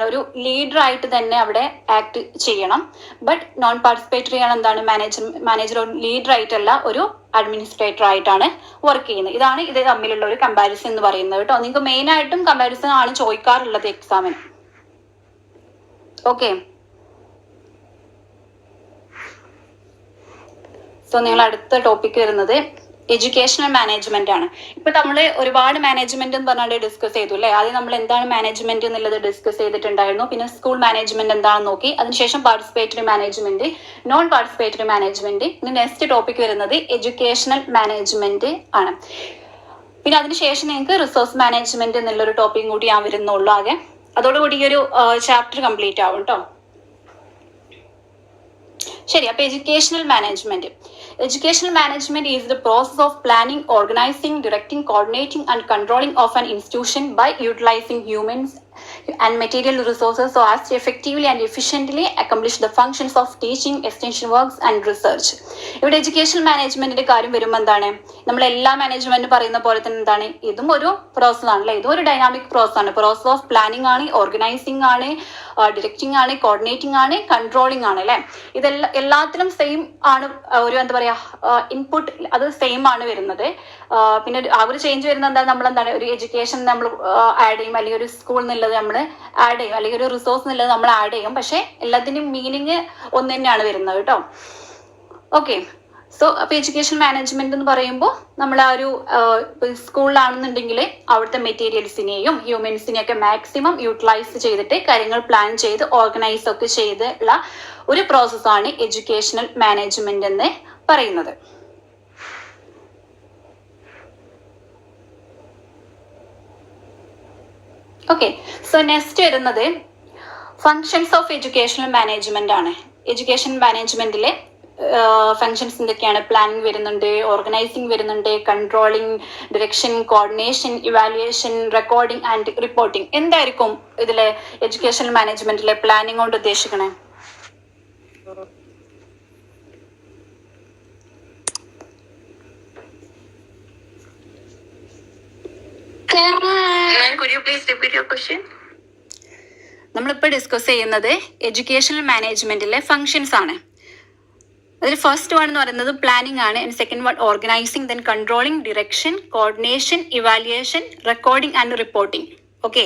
ഒരു ലീഡർ ആയിട്ട് തന്നെ അവിടെ ആക്ട് ചെയ്യണം. ബട്ട് നോൺ പാർട്ടിസിപ്പേറ്ററി ആണ് മാനേജർ ഒരു ലീഡർ ആയിട്ടല്ല, ഒരു അഡ്മിനിസ്ട്രേറ്റർ ആയിട്ടാണ് വർക്ക് ചെയ്യുന്നത്. ഇതാണ് ഇത് തമ്മിലുള്ള ഒരു കമ്പാരിസൺ എന്ന് പറയുന്നത് കേട്ടോ. നിങ്ങൾക്ക് മെയിൻ ആയിട്ടും കമ്പാരിസൺ ആണ് ചോദിക്കാറുള്ളത് എക്സാമിന്. ഓക്കെ, സോ നിങ്ങൾ അടുത്ത ടോപ്പിക് വരുന്നത് എഡ്യൂക്കേഷണൽ മാനേജ്മെന്റ് ആണ്. ഇപ്പൊ നമ്മൾ ഒരുപാട് മാനേജ്മെന്റ് എന്ന് പറഞ്ഞാൽ ഡിസ്കസ് ചെയ്തു അല്ലെ. ആദ്യം നമ്മൾ എന്താണ് മാനേജ്മെന്റ് എന്നുള്ളത് ഡിസ്കസ് ചെയ്തിട്ടുണ്ടായിരുന്നു. പിന്നെ സ്കൂൾ മാനേജ്മെന്റ് എന്താണെന്ന് നോക്കി. അതിനുശേഷം participatory management, non participatory management. ഇനി നെക്സ്റ്റ് ടോപ്പിക് വരുന്നത് എഡ്യൂക്കേഷണൽ മാനേജ്മെന്റ് ആണ്. പിന്നെ അതിനുശേഷം നിങ്ങൾക്ക് റിസോഴ്സ് മാനേജ്മെന്റ് എന്നുള്ളൊരു ടോപ്പിക്കും കൂടി ഞാൻ വരുന്നുള്ളൂ ആകെ. അതോടുകൂടി ഈ ഒരു ചാപ്റ്റർ കംപ്ലീറ്റ് ആവും കേട്ടോ. ശരി, അപ്പൊ educational management. Educational management is the process of planning, organizing, directing, coordinating, and controlling of an institution by utilizing humans and material resources so as to effectively and efficiently accomplish the functions of teaching, extension works, and research. ഇവിടെ എഡ്യൂക്കേഷൻ മാനേജ്മെന്റിന്റെ കാര്യം വരുമ്പോൾ നമ്മൾ എല്ലാ മാനേജ്മെന്റ് പറയുന്ന പോലെ തന്നെ ഇതും ഒരു പ്രോസസ് ആണല്ലേ. ഇതും ഒരു ഡൈനാമിക് പ്രോസസ് ആണ്. പ്രോസസ് ഓഫ് പ്ലാനിങ് ആണ്, ഓർഗനൈസിങ് ആണ്, ഡിറക്റ്റിംഗ് ആണ്, കോർഡിനേറ്റിംഗ് ആണ്, കൺട്രോളിംഗ് ആണ് അല്ലെ. ഇതെല്ലാം എല്ലാത്തിലും സെയിം ആണ്. ഒരു ഇൻപുട്ട് അത് സെയിം ആണ് വരുന്നത്. പിന്നെ ആ ഒരു ചേഞ്ച് വരുന്നത് നമ്മൾ ഒരു എഡ്യൂക്കേഷൻ നമ്മൾ ആഡ് ചെയ്യും, അല്ലെങ്കിൽ ഒരു സ്കൂൾ എന്നുള്ളത് നമ്മൾ ആഡ് ചെയ്യും, അല്ലെങ്കിൽ ഒരു റിസോഴ്സ് എന്നുള്ളത് നമ്മൾ ആഡ് ചെയ്യും. പക്ഷെ എല്ലാത്തിനും മീനിങ് ഒന്ന് തന്നെയാണ് വരുന്നത് കേട്ടോ. ഓക്കെ, സോ അപ്പൊ എഡ്യൂക്കേഷൻ മാനേജ്മെന്റ് എന്ന് പറയുമ്പോൾ നമ്മൾ ആ ഒരു സ്കൂളിലാണെന്നുണ്ടെങ്കിൽ അവിടുത്തെ മെറ്റീരിയൽസിനെയും ഹ്യൂമൻസിനെയും ഒക്കെ മാക്സിമം യൂട്ടിലൈസ് ചെയ്തിട്ട് കാര്യങ്ങൾ പ്ലാൻ ചെയ്ത് ഓർഗനൈസ് ഒക്കെ ചെയ്തുള്ള ഒരു പ്രോസസ്സാണ് എഡ്യൂക്കേഷണൽ മാനേജ്മെന്റ് എന്ന് പറയുന്നത്. ഓക്കെ, സോ നെക്സ്റ്റ് വരുന്നത് ഫങ്ഷൻസ് ഓഫ് എഡ്യൂക്കേഷണൽ മാനേജ്മെന്റ് ആണ്. എഡ്യൂക്കേഷൻ മാനേജ്മെന്റിലെ ഫങ്ഷൻസ് എന്തൊക്കെയാണ്? പ്ലാനിങ് വരുന്നുണ്ട്, ഓർഗനൈസിങ് വരുന്നുണ്ട്, controlling, direction, coordination, evaluation, recording and reporting. എന്തായിരിക്കും ഇതിലെ എഡ്യൂക്കേഷണൽ മാനേജ്മെന്റിലെ പ്ലാനിങ് കൊണ്ട് ഉദ്ദേശിക്കണേ? നമ്മളിപ്പോൾ ഡിസ്കസ് ചെയ്യുന്നത് എഡ്യൂക്കേഷണൽ മാനേജ്മെന്റിലെ ഫങ്ഷൻസ് ആണ്. അതിൽ ഫസ്റ്റ് വൺ എന്ന് പറയുന്നത് പ്ലാനിങ് ആണ്. Second one organising, then controlling, direction, coordination, evaluation, recording and reporting. Okay,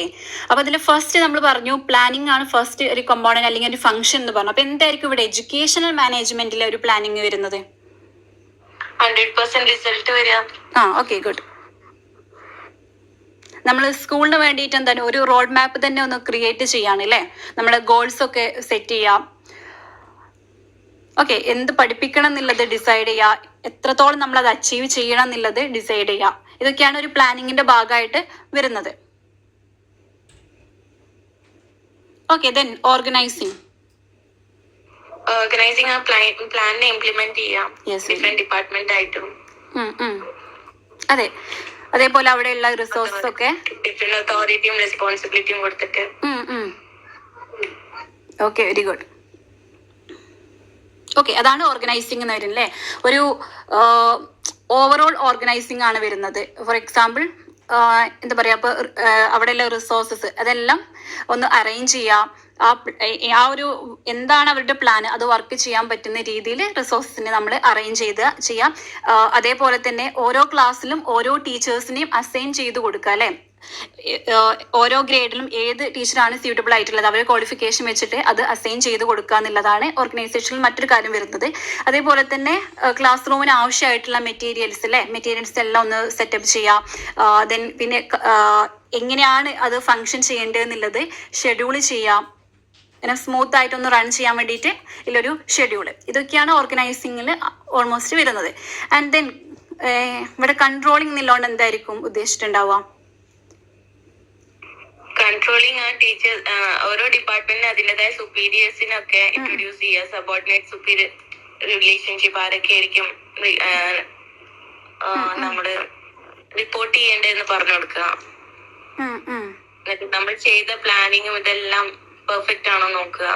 അപ്പൊ അതിൽ ഫസ്റ്റ് നമ്മൾ പറഞ്ഞു പ്ലാനിങ് ആണ് ഫസ്റ്റ് ഒരു കമ്പോണന്റ് അല്ലെങ്കിൽ ഒരു ഫംഗ്ഷൻ എന്ന് പറഞ്ഞു. അപ്പൊ എന്തായിരിക്കും ഇവിടെ എഡ്യൂക്കേഷണൽ മാനേജ്മെന്റിലെ ഒരു പ്ലാനിങ് വരുന്നത്? 100% റിസൾട്ട് വരിക. Okay, good. നമ്മൾ സ്കൂളിന് വേണ്ടിയിട്ട് ഒരു റോഡ് മാപ്പ് തന്നെ ഒന്ന് ക്രിയേറ്റ് ചെയ്യാണ് അല്ലേ. നമ്മുടെ ഗോൾസ് ഒക്കെ സെറ്റ് ചെയ്യാം. ഓക്കെ, എന്ത് പഠിപ്പിക്കണം എന്നുള്ളത് ഡിസൈഡ് ചെയ്യുക, എത്രത്തോളം നമ്മൾ അത് അച്ചീവ് ചെയ്യണം എന്നുള്ളത് ഡിസൈഡ് ചെയ്യുക. ഇതൊക്കെയാണ് ഒരു പ്ലാനിങ്ങിന്റെ ഭാഗമായിട്ട് വരുന്നത്. Okay, then organising. ഓർഗനൈസിങ് ആ പ്ലാനിനെ ഇംപ്ലിമെന്റ് ചെയ്യാം ഡിഫറെന്റ് ഡിപ്പാർട്ട്മെന്റ് ആയിട്ടും. അതെ, അതേപോലെ അവിടെയുള്ള റിസോഴ്സസ് ഒക്കെ ഡിഫറെന്റ് അതോറിറ്റിയും റെസ്പോൺസിബിലിറ്റിയും കൊടുത്തിട്ട്. Okay, very good. ഓക്കെ, അതാണ് ഓർഗനൈസിങ് എന്ന് വരുന്നത് അല്ലേ. ഒരു ഓവറോൾ ഓർഗനൈസിങ് ആണ് വരുന്നത്. ഫോർ എക്സാമ്പിൾ എന്താ പറയുക, അപ്പോൾ അവിടെയുള്ള റിസോഴ്സസ് അതെല്ലാം ഒന്ന് അറേഞ്ച് ചെയ്യാം. ആ ഒരു എന്താണ് അവരുടെ പ്ലാൻ അത് വർക്ക് ചെയ്യാൻ പറ്റുന്ന രീതിയിൽ റിസോഴ്സസിനെ നമ്മൾ അറേഞ്ച് ചെയ്യാം. അതേപോലെ തന്നെ ഓരോ ക്ലാസ്സിലും ഓരോ ടീച്ചേഴ്സിനെയും അസൈൻ ചെയ്ത് കൊടുക്കുക അല്ലേ. ഓരോ ഗ്രേഡിലും ഏത് ടീച്ചറാണ് സ്യൂട്ടബിൾ ആയിട്ടുള്ളത് അവരുടെ ക്വാളിഫിക്കേഷൻ വെച്ചിട്ട് അത് അസൈൻ ചെയ്ത് കൊടുക്കുക എന്നുള്ളതാണ് ഓർഗനൈസേഷനിൽ മറ്റൊരു കാര്യം വരുന്നത്. അതേപോലെ തന്നെ ക്ലാസ് റൂമിന് ആവശ്യമായിട്ടുള്ള മെറ്റീരിയൽസ് എല്ലാം ഒന്ന് സെറ്റപ്പ് ചെയ്യാം. ദെൻ പിന്നെ എങ്ങനെയാണ് അത് ഫങ്ഷൻ ചെയ്യേണ്ടതെന്നുള്ളത് ഷെഡ്യൂൾ ചെയ്യാം. അങ്ങനെ സ്മൂത്ത് ആയിട്ടൊന്ന് റൺ ചെയ്യാൻ വേണ്ടിയിട്ട് ഇതിലൊരു ഷെഡ്യൂള്. ഇതൊക്കെയാണ് ഓർഗനൈസിങ്ങിൽ ഓൾമോസ്റ്റ് വരുന്നത്. ആൻഡ് ദെൻ ഇവിടെ കൺട്രോളിങ് എന്നുള്ളതുകൊണ്ട് എന്തായിരിക്കും ഉദ്ദേശിച്ചിട്ടുണ്ടാവുക? കൺട്രോളിങ് ആ ടീച്ചർ ഓരോ ഡിപ്പാർട്ട്മെന്റിന് അതിൻ്റെതായ സുപ്പീരിയേഴ്സിനൊക്കെ ഇൻട്രൊഡ്യൂസ് ചെയ്യുക. സബോർഡിനേറ്റ് സുപ്പീരിയർ റിലേഷൻഷിപ്പ് ആരൊക്കെ ആയിരിക്കും നമ്മള് റിപ്പോർട്ട് ചെയ്യേണ്ടതെന്ന് പറഞ്ഞു കൊടുക്കുക. എന്നിട്ട് നമ്മൾ ചെയ്ത പ്ലാനിങ്ങും ഇതെല്ലാം പെർഫെക്റ്റ് ആണോ നോക്കുക.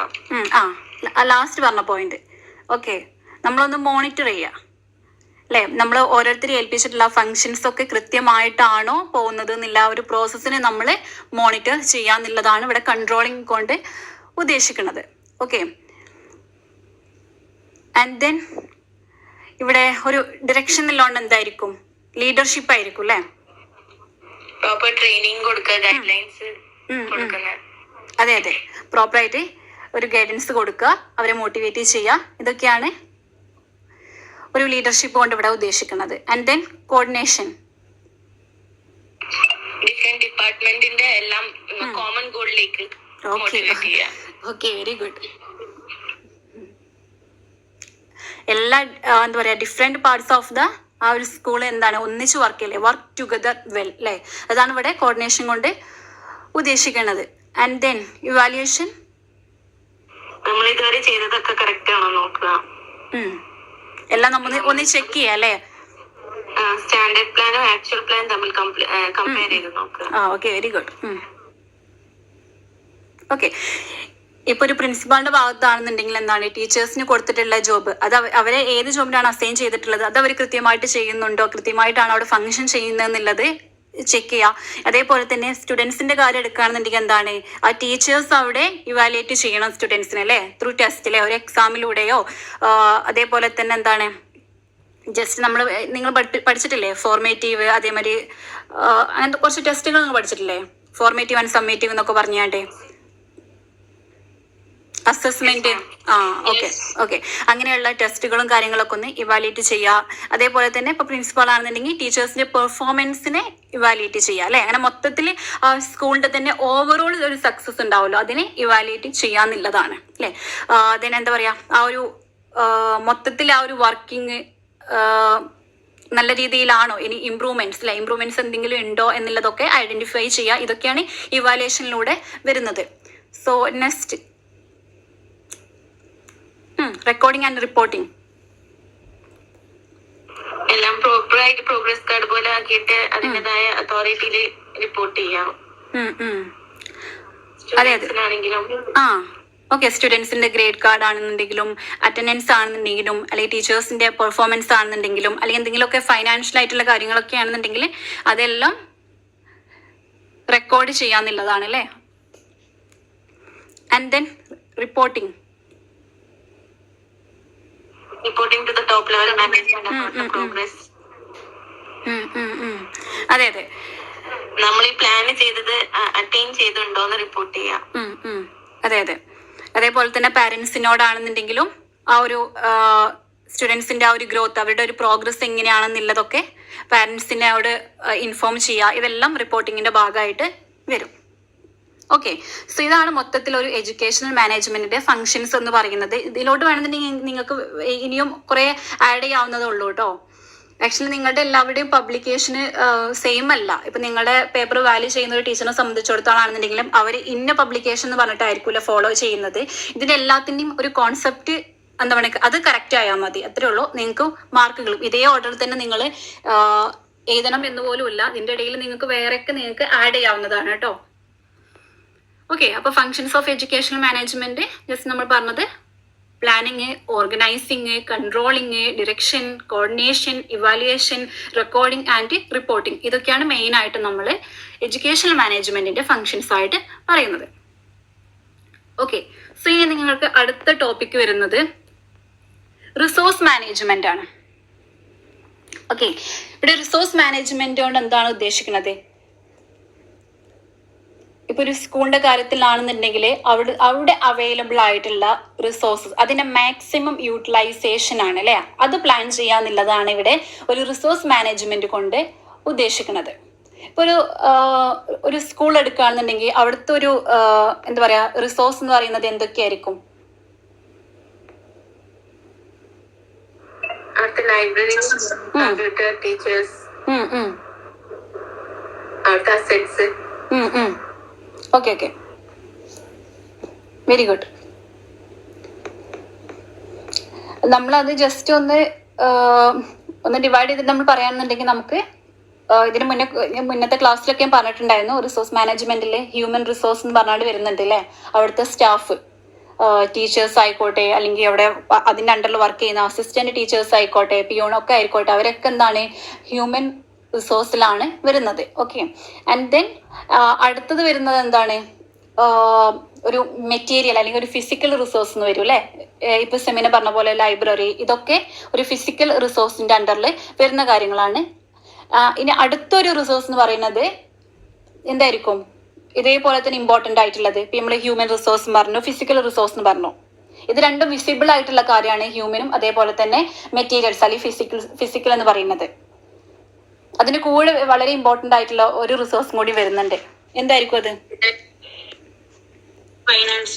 ലാസ്റ്റ് പറഞ്ഞ പോയിന്റ്. ഓക്കെ, നമ്മളൊന്ന് മോണിറ്റർ ചെയ്യുക അല്ലേ. നമ്മൾ ഓരോരുത്തരെ ഏൽപ്പിച്ചിട്ടുള്ള ഫങ്ഷൻസ് ഒക്കെ കൃത്യമായിട്ടാണോ പോകുന്നത് എന്നുള്ള ഒരു പ്രോസസ്സിനെ നമ്മൾ മോണിറ്റർ ചെയ്യാന്നുള്ളതാണ് ഇവിടെ കൺട്രോളിങ് കൊണ്ട് ഉദ്ദേശിക്കുന്നത്. ഓക്കെ, ആൻഡ് ദെൻ ഇവിടെ ഒരു ഡിറക്ഷൻ എന്നുള്ളതുകൊണ്ട് എന്തായിരിക്കും? ലീഡർഷിപ്പ് ആയിരിക്കും അല്ലേ. പ്രോപ്പർ ട്രെയിനിങ് കൊടുക്കുക, ഗൈഡ്ലൈൻസ് കൊടുക്കുന്നത്. അതെ, പ്രോപ്പറായിട്ട് ഒരു ഗൈഡൻസ് കൊടുക്കുക, അവരെ മോട്ടിവേറ്റ് ചെയ്യുക. ഇതൊക്കെയാണ് ഒരു ലീഡർഷിപ്പ് കൊണ്ട് ഇവിടെ ഉദ്ദേശിക്കുന്നത്. ആൻഡ് ദെൻ കോർഡിനേഷൻ, ഡിഫറെന്റ് ഡിപ്പാർട്ട്മെന്റിന്റെ എല്ലാം കോമൺ ഗോളിലേക്ക് മോട്ടിവേറ്റ് ചെയ്യുക. Okay, very good. എല്ലാ എന്താ പറയാ ഡിഫറെന്റ് പാർട്സ് ഓഫ് ദ ആ ഒരു സ്കൂൾ എന്താണ് ഒന്നിച്ച് വർക്ക് ചെയ്യല്ലേ, വർക്ക് ടുഗദർ വെൽ അല്ലേ. അതാണ് ഇവിടെ കോർഡിനേഷൻ കൊണ്ട് ഉദ്ദേശിക്കുന്നത്. ആൻഡ് ദെൻ ഇവാലുവേഷൻ, നമ്മൾ ഇതുവരെ ചെയ്തതൊക്കെ കറക്റ്റ് ആണോ നോക്കുക. എല്ലാം നമ്മൾ ഒന്ന് ചെക്ക് ചെയ്യാം അല്ലേ. സ്റ്റാൻഡേർഡ് പ്ലാനും ആക്ച്വൽ പ്ലാനും തമ്മിൽ കമ്പയർ ചെയ്ത് നോക്കുക. Okay, very good. ഓക്കെ, ഇപ്പൊ ഒരു പ്രിൻസിപ്പാളിന്റെ ഭാഗത്താണെന്നുണ്ടെങ്കിൽ എന്താണ് ടീച്ചേഴ്സിന് കൊടുത്തിട്ടുള്ള ജോബ് അത് അവരെ ഏത് ജോബിനാണ് അസൈൻ ചെയ്തിട്ടുള്ളത് അത് അവർ കൃത്യമായിട്ട് ചെയ്യുന്നുണ്ടോ, കൃത്യമായിട്ടാണ് അവിടെ ഫങ്ഷൻ ചെയ്യുന്നതെന്നുള്ളത് ചെക്ക് ചെയ്യുക. അതേപോലെ തന്നെ സ്റ്റുഡൻസിന്റെ കാര്യം എടുക്കുകയാണെന്നുണ്ടെങ്കിൽ എന്താണ് ആ ടീച്ചേഴ്സ് അവിടെ ഇവാലുവേറ്റ് ചെയ്യണം സ്റ്റുഡൻസിനെ അല്ലേ, ത്രൂ ടെസ്റ്റിലെ ഒരു എക്സാമിലൂടെയോ. അതേപോലെ തന്നെ എന്താണ് ജസ്റ്റ് നിങ്ങൾ പഠിച്ചിട്ടില്ലേ ഫോർമേറ്റീവ്, അതേമാതിരി അങ്ങനത്തെ കുറച്ച് ടെസ്റ്റുകൾ നിങ്ങൾ പഠിച്ചിട്ടില്ലേ, ഫോർമേറ്റീവ് ആൻഡ് സമ്മേറ്റീവ് എന്നൊക്കെ പറഞ്ഞാണ്ട് അസസ്മെന്റ്. ഓക്കെ, അങ്ങനെയുള്ള ടെസ്റ്റുകളും കാര്യങ്ങളൊക്കെ ഒന്ന് ഇവാലുവേറ്റ് ചെയ്യുക. അതേപോലെ തന്നെ ഇപ്പൊ പ്രിൻസിപ്പാൾ ആണെന്നുണ്ടെങ്കിൽ ടീച്ചേഴ്സിന്റെ പെർഫോമൻസിനെ ഇവാലുവേറ്റ് ചെയ്യുക അല്ലെ. അങ്ങനെ മൊത്തത്തിൽ ആ സ്കൂളിന്റെ തന്നെ ഓവറോൾ ഒരു സക്സസ് ഉണ്ടാവുമല്ലോ അതിനെ ഇവാലുവേറ്റ് ചെയ്യാന്നുള്ളതാണ് അല്ലെ. അതിനെന്താ പറയാ ആ ഒരു മൊത്തത്തിൽ ആ ഒരു വർക്കിംഗ് നല്ല രീതിയിലാണോ, ഇനി ഇംപ്രൂവ്മെന്റ്സ് എന്തെങ്കിലും ഉണ്ടോ എന്നുള്ളതൊക്കെ ഐഡന്റിഫൈ ചെയ്യുക. ഇതൊക്കെയാണ് ഇവാലുവേഷനിലൂടെ വരുന്നത്. So next recording and reporting എല്ലാം പ്രോപ്പർ ആയിട്ട് പ്രോഗ്രസ് കാർഡ് പോലെ ആക്കിയിട്ട് അതിൻ്റെതായ അതോറിറ്റിയിൽ റിപ്പോർട്ട് ചെയ്യാം. അതെ. ഓക്കെ, സ്റ്റുഡൻസിന്റെ ഗ്രേഡ് കാർഡ് ആണെന്നുണ്ടെങ്കിലും അറ്റൻഡൻസ് ആണെന്നുണ്ടെങ്കിലും അല്ലെങ്കിൽ ടീച്ചേഴ്സിന്റെ പെർഫോമൻസ് ആണെന്നുണ്ടെങ്കിലും അല്ലെങ്കിൽ എന്തെങ്കിലുമൊക്കെ ഫൈനാൻഷ്യൽ ആയിട്ടുള്ള കാര്യങ്ങളൊക്കെ ആണെന്നുണ്ടെങ്കിൽ അതെല്ലാം റെക്കോർഡ് ചെയ്യാന്നുള്ളതാണ് അല്ലേ. And then reporting to the top level management about the progress. അതെ, നമ്മൾ ഈ പ്ലാൻ ചെയ്തത് അറ്റൈൻ ചെയ്തിട്ടുണ്ടോ എന്ന് റിപ്പോർട്ട് ചെയ്യാം. അതെ, അതേപോലെ തന്നെ പാരന്റ്സിനോടാണെന്നുണ്ടെങ്കിലും ആ ഒരു സ്റ്റുഡൻസിന്റെ ആ ഒരു ഗ്രോത്ത് അവരുടെ ഒരു പ്രോഗ്രസ് എങ്ങനെയാണെന്നുള്ളതൊക്കെ പാരന്റ്സിനോട് ഇൻഫോം ചെയ്യുക. ഇതെല്ലാം റിപ്പോർട്ടിങ്ങിന്റെ ഭാഗമായിട്ട് വരും. ഓക്കെ, സോ ഇതാണ് മൊത്തത്തിൽ ഒരു എഡ്യൂക്കേഷണൽ മാനേജ്മെന്റിന്റെ ഫങ്ഷൻസ് എന്ന് പറയുന്നത്. ഇതിലോട്ട് വേണമെന്നുണ്ടെങ്കിൽ നിങ്ങൾക്ക് ഇനിയും കുറെ ആഡ് ചെയ്യാവുന്നതേ ഉള്ളൂ കേട്ടോ. ആക്ച്വലി നിങ്ങളുടെ എല്ലാവരുടെയും പബ്ലിക്കേഷന് സെയിം അല്ല. ഇപ്പൊ നിങ്ങളുടെ പേപ്പർ വാല്യൂ ചെയ്യുന്ന ഒരു ടീച്ചറിനെ സംബന്ധിച്ചിടത്തോളാണെന്നുണ്ടെങ്കിലും അവർ ഇന്ന പബ്ലിക്കേഷൻ എന്ന് പറഞ്ഞിട്ടായിരിക്കില്ല ഫോളോ ചെയ്യുന്നത്. ഇതിന്റെ എല്ലാത്തിന്റെയും ഒരു കോൺസെപ്റ്റ് എന്താ പറയുക അത് കറക്റ്റ് ആയാൽ മതി, അത്രേ ഉള്ളൂ. നിങ്ങൾക്ക് മാർക്കുകളും ഇതേ ഓർഡറിൽ തന്നെ നിങ്ങൾ എഴുതണം എന്ന് പോലും ഇല്ല. ഇതിന്റെ ഇടയിൽ നിങ്ങൾക്ക് വേറെയൊക്കെ നിങ്ങൾക്ക് ആഡ് ചെയ്യാവുന്നതാണ് കേട്ടോ. ഓക്കെ, അപ്പൊ functions of educational management just നമ്മൾ പറഞ്ഞത് planning, organising, controlling, direction, coordination, evaluation, recording and reporting. ഇതൊക്കെയാണ് മെയിൻ ആയിട്ട് നമ്മൾ എഡ്യൂക്കേഷണൽ മാനേജ്മെന്റിന്റെ ഫങ്ഷൻസ് ആയിട്ട് പറയുന്നത്. ഓക്കെ, സോ ഇനി നിങ്ങൾക്ക് അടുത്ത ടോപ്പിക് വരുന്നത് റിസോഴ്സ് മാനേജ്മെന്റ് ആണ്. ഓക്കെ, ഇവിടെ റിസോഴ്സ് മാനേജ്മെന്റ് കൊണ്ട് എന്താണ് ഉദ്ദേശിക്കുന്നത്? ഇപ്പൊ ഒരു സ്കൂളിന്റെ കാര്യത്തിലാണെന്നുണ്ടെങ്കിൽ അവിടെ അവൈലബിൾ ആയിട്ടുള്ള റിസോഴ്സസ്, അതിന്റെ മാക്സിമം യൂട്ടിലൈസേഷൻ ആണ് അല്ലെ, അത് പ്ലാൻ ചെയ്യാന്നുള്ളതാണ് ഇവിടെ ഒരു റിസോഴ്സ് മാനേജ്മെന്റ് കൊണ്ട് ഉദ്ദേശിക്കുന്നത്. ഇപ്പൊ ഒരു സ്കൂൾ എടുക്കുകയാണെന്നുണ്ടെങ്കിൽ അവിടുത്തെ ഒരു എന്താ പറയാ റിസോഴ്സ് എന്ന് പറയുന്നത് എന്തൊക്കെയായിരിക്കും? Library, computer, teachers, assets. Okay okay, very good. നമ്മളത് ജസ്റ്റ് ഒന്ന് ഡിവൈഡ് ചെയ്തിട്ട് നമ്മൾ പറയുകയാണെന്നുണ്ടെങ്കിൽ നമുക്ക് ഇതിന് മുന്നത്തെ ക്ലാസ്സിലൊക്കെ ഞാൻ പറഞ്ഞിട്ടുണ്ടായിരുന്നു, റിസോഴ്സ് മാനേജ്മെന്റിൽ ഹ്യൂമൻ റിസോഴ്സ് എന്ന് പറഞ്ഞാണ്ട് വരുന്നുണ്ട് അല്ലേ. അവിടുത്തെ സ്റ്റാഫ്, ടീച്ചേഴ്സ് ആയിക്കോട്ടെ, അല്ലെങ്കിൽ അവിടെ അതിൻ്റെ അണ്ടറിൽ വർക്ക് ചെയ്യുന്ന അസിസ്റ്റന്റ് ടീച്ചേഴ്സ് ആയിക്കോട്ടെ, പിയോണൊക്കെ ആയിക്കോട്ടെ, അവരൊക്കെ എന്താണ് ഹ്യൂമൻ റിസോഴ്സിലാണ് വരുന്നത്. ഓക്കെ, ആൻഡ് ദെൻ അടുത്തത് വരുന്നത് എന്താണ്? ഒരു മെറ്റീരിയൽ അല്ലെങ്കിൽ ഒരു ഫിസിക്കൽ റിസോഴ്സ് എന്ന് വരും അല്ലേ. ഇപ്പൊ സെമിന പറഞ്ഞ പോലെ ലൈബ്രറി, ഇതൊക്കെ ഒരു ഫിസിക്കൽ റിസോഴ്സിന്റെ അണ്ടറിൽ വരുന്ന കാര്യങ്ങളാണ്. ഇനി അടുത്തൊരു റിസോഴ്സ് എന്ന് പറയുന്നത് എന്തായിരിക്കും? ഇതേപോലെ തന്നെ ഇമ്പോർട്ടന്റ് ആയിട്ടുള്ളത്. ഇപ്പൊ നമ്മൾ ഹ്യൂമൻ റിസോഴ്സ് പറഞ്ഞു, ഫിസിക്കൽ റിസോഴ്സ് എന്ന് പറഞ്ഞു. ഇത് രണ്ടും വിസിബിൾ ആയിട്ടുള്ള കാര്യമാണ്, ഹ്യൂമനും അതേപോലെ തന്നെ മെറ്റീരിയൽസ് അല്ലെങ്കിൽ ഫിസിക്കൽ എന്ന് പറയുന്നത്. അതിന് കൂടെ വളരെ ഇമ്പോർട്ടന്റ് ആയിട്ടുള്ള ഒരു റിസോഴ്സും കൂടി വരുന്നുണ്ട്. എന്തായിരിക്കും അത്? Finance.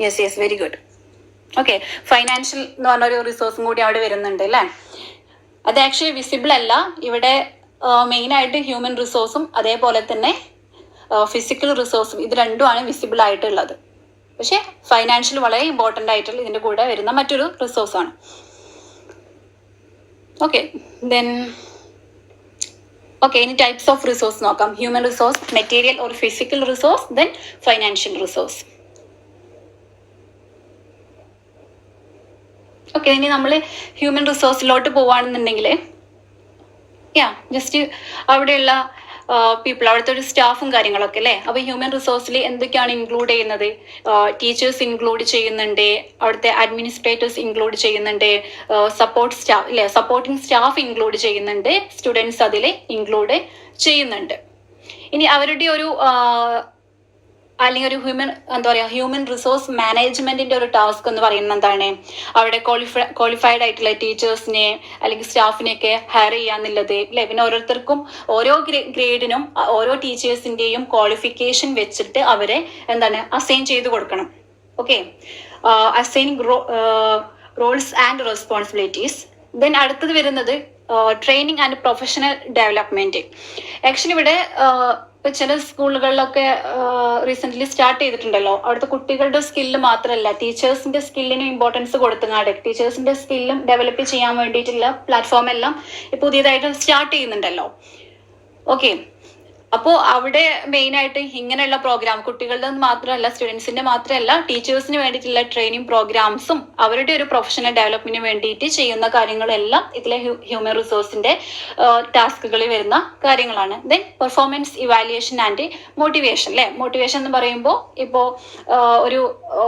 Yes yes, very good. Okay, financial എന്ന് പറഞ്ഞ ഒരു റിസോഴ്സും കൂടി അവിടെ വരുന്നുണ്ട് അല്ലേ. അത് ആക്ച്വലി വിസിബിൾ അല്ല. ഇവിടെ മെയിൻ ആയിട്ട് ഹ്യൂമൻ റിസോഴ്സും അതേപോലെ തന്നെ ഫിസിക്കൽ റിസോഴ്സും, ഇത് രണ്ടുമാണ് വിസിബിൾ ആയിട്ടുള്ളത്. പക്ഷെ ഫൈനാൻഷ്യൽ വളരെ ഇമ്പോർട്ടന്റ് ആയിട്ടുള്ള ഇതിന്റെ കൂടെ വരുന്ന മറ്റൊരു റിസോഴ്സ് ആണ്. ഓക്കെ, ദെൻ ഓക്കെ, ഇനി ടൈപ്സ് ഓഫ് റിസോഴ്സ് നോക്കാം. Human resource, material or physical resource, then financial resource. Okay, ഇനി നമ്മൾ ഹ്യൂമൻ റിസോഴ്സിലോട്ട് പോവുകയാണെന്നുണ്ടെങ്കിൽ ജസ്റ്റ് അവിടെയുള്ള പീപ്പിൾ, അവിടുത്തെ ഒരു സ്റ്റാഫും കാര്യങ്ങളൊക്കെ അല്ലേ. അപ്പൊ ഹ്യൂമൻ റിസോഴ്സിൽ എന്തൊക്കെയാണ് ഇൻക്ലൂഡ് ചെയ്യുന്നത്? ടീച്ചേഴ്സ് ഇൻക്ലൂഡ് ചെയ്യുന്നുണ്ട്, അവിടുത്തെ അഡ്മിനിസ്ട്രേറ്റേഴ്സ് ഇൻക്ലൂഡ് ചെയ്യുന്നുണ്ട്, സപ്പോർട്ട് സ്റ്റാഫ് അല്ലെ, സപ്പോർട്ടിംഗ് സ്റ്റാഫ് ഇൻക്ലൂഡ് ചെയ്യുന്നുണ്ട്, സ്റ്റുഡൻസ് അതിൽ ഇൻക്ലൂഡ് ചെയ്യുന്നുണ്ട്. ഇനി അവരുടെ ഒരു അല്ലെങ്കിൽ ഒരു ഹ്യൂമൻ റിസോഴ്സ് മാനേജ്മെന്റിന്റെ ഒരു ടാസ്ക് എന്ന് പറയുന്നത് എന്താണ്? അവിടെ ക്വാളിഫൈഡ് ആയിട്ടുള്ള ടീച്ചേഴ്സിനെ അല്ലെങ്കിൽ സ്റ്റാഫിനെയൊക്കെ ഹയർ ചെയ്യാന്നുള്ളത് അല്ലെ. പിന്നെ ഓരോരുത്തർക്കും ഓരോ ഗ്രേഡിനും ഓരോ ടീച്ചേഴ്സിന്റെയും ക്വാളിഫിക്കേഷൻ വെച്ചിട്ട് അവരെ അസൈൻ ചെയ്ത് കൊടുക്കണം. Okay, assigning roles and responsibilities. Then അടുത്തത് വരുന്നത് training and professional development. Actually ഇവിടെ ചില സ്കൂളുകളിലൊക്കെ റീസെന്റ് സ്റ്റാർട്ട് ചെയ്തിട്ടുണ്ടല്ലോ. അവിടുത്തെ കുട്ടികളുടെ സ്കില്ല് മാത്രമല്ല, ടീച്ചേഴ്സിന്റെ സ്കില്ലിനും ഇമ്പോർട്ടൻസ് കൊടുത്തുങ്ങാണ്ട് ടീച്ചേഴ്സിന്റെ സ്കില്ലും ഡെവലപ്പ് ചെയ്യാൻ വേണ്ടിയിട്ടുള്ള പ്ലാറ്റ്ഫോം എല്ലാം പുതിയതായിട്ട് സ്റ്റാർട്ട് ചെയ്യുന്നുണ്ടല്ലോ. ഓക്കെ, അപ്പോൾ അവിടെ മെയിൻ ആയിട്ട് ഇങ്ങനെയുള്ള പ്രോഗ്രാം കുട്ടികളുടെ മാത്രമല്ല, സ്റ്റുഡൻസിന്റെ മാത്രമല്ല, ടീച്ചേഴ്സിന് വേണ്ടിയിട്ടുള്ള ട്രെയിനിങ് പ്രോഗ്രാംസും അവരുടെ ഒരു പ്രൊഫഷണൽ ഡെവലപ്മെന്റിന് വേണ്ടിയിട്ട് ചെയ്യുന്ന കാര്യങ്ങളെല്ലാം ഇതിലെ ഹ്യൂമൻ റിസോഴ്സിന്റെ ടാസ്കുകളിൽ വരുന്ന കാര്യങ്ങളാണ്. Then performance evaluation and motivation അല്ലെ. മോട്ടിവേഷൻ എന്ന് പറയുമ്പോൾ ഇപ്പോൾ ഒരു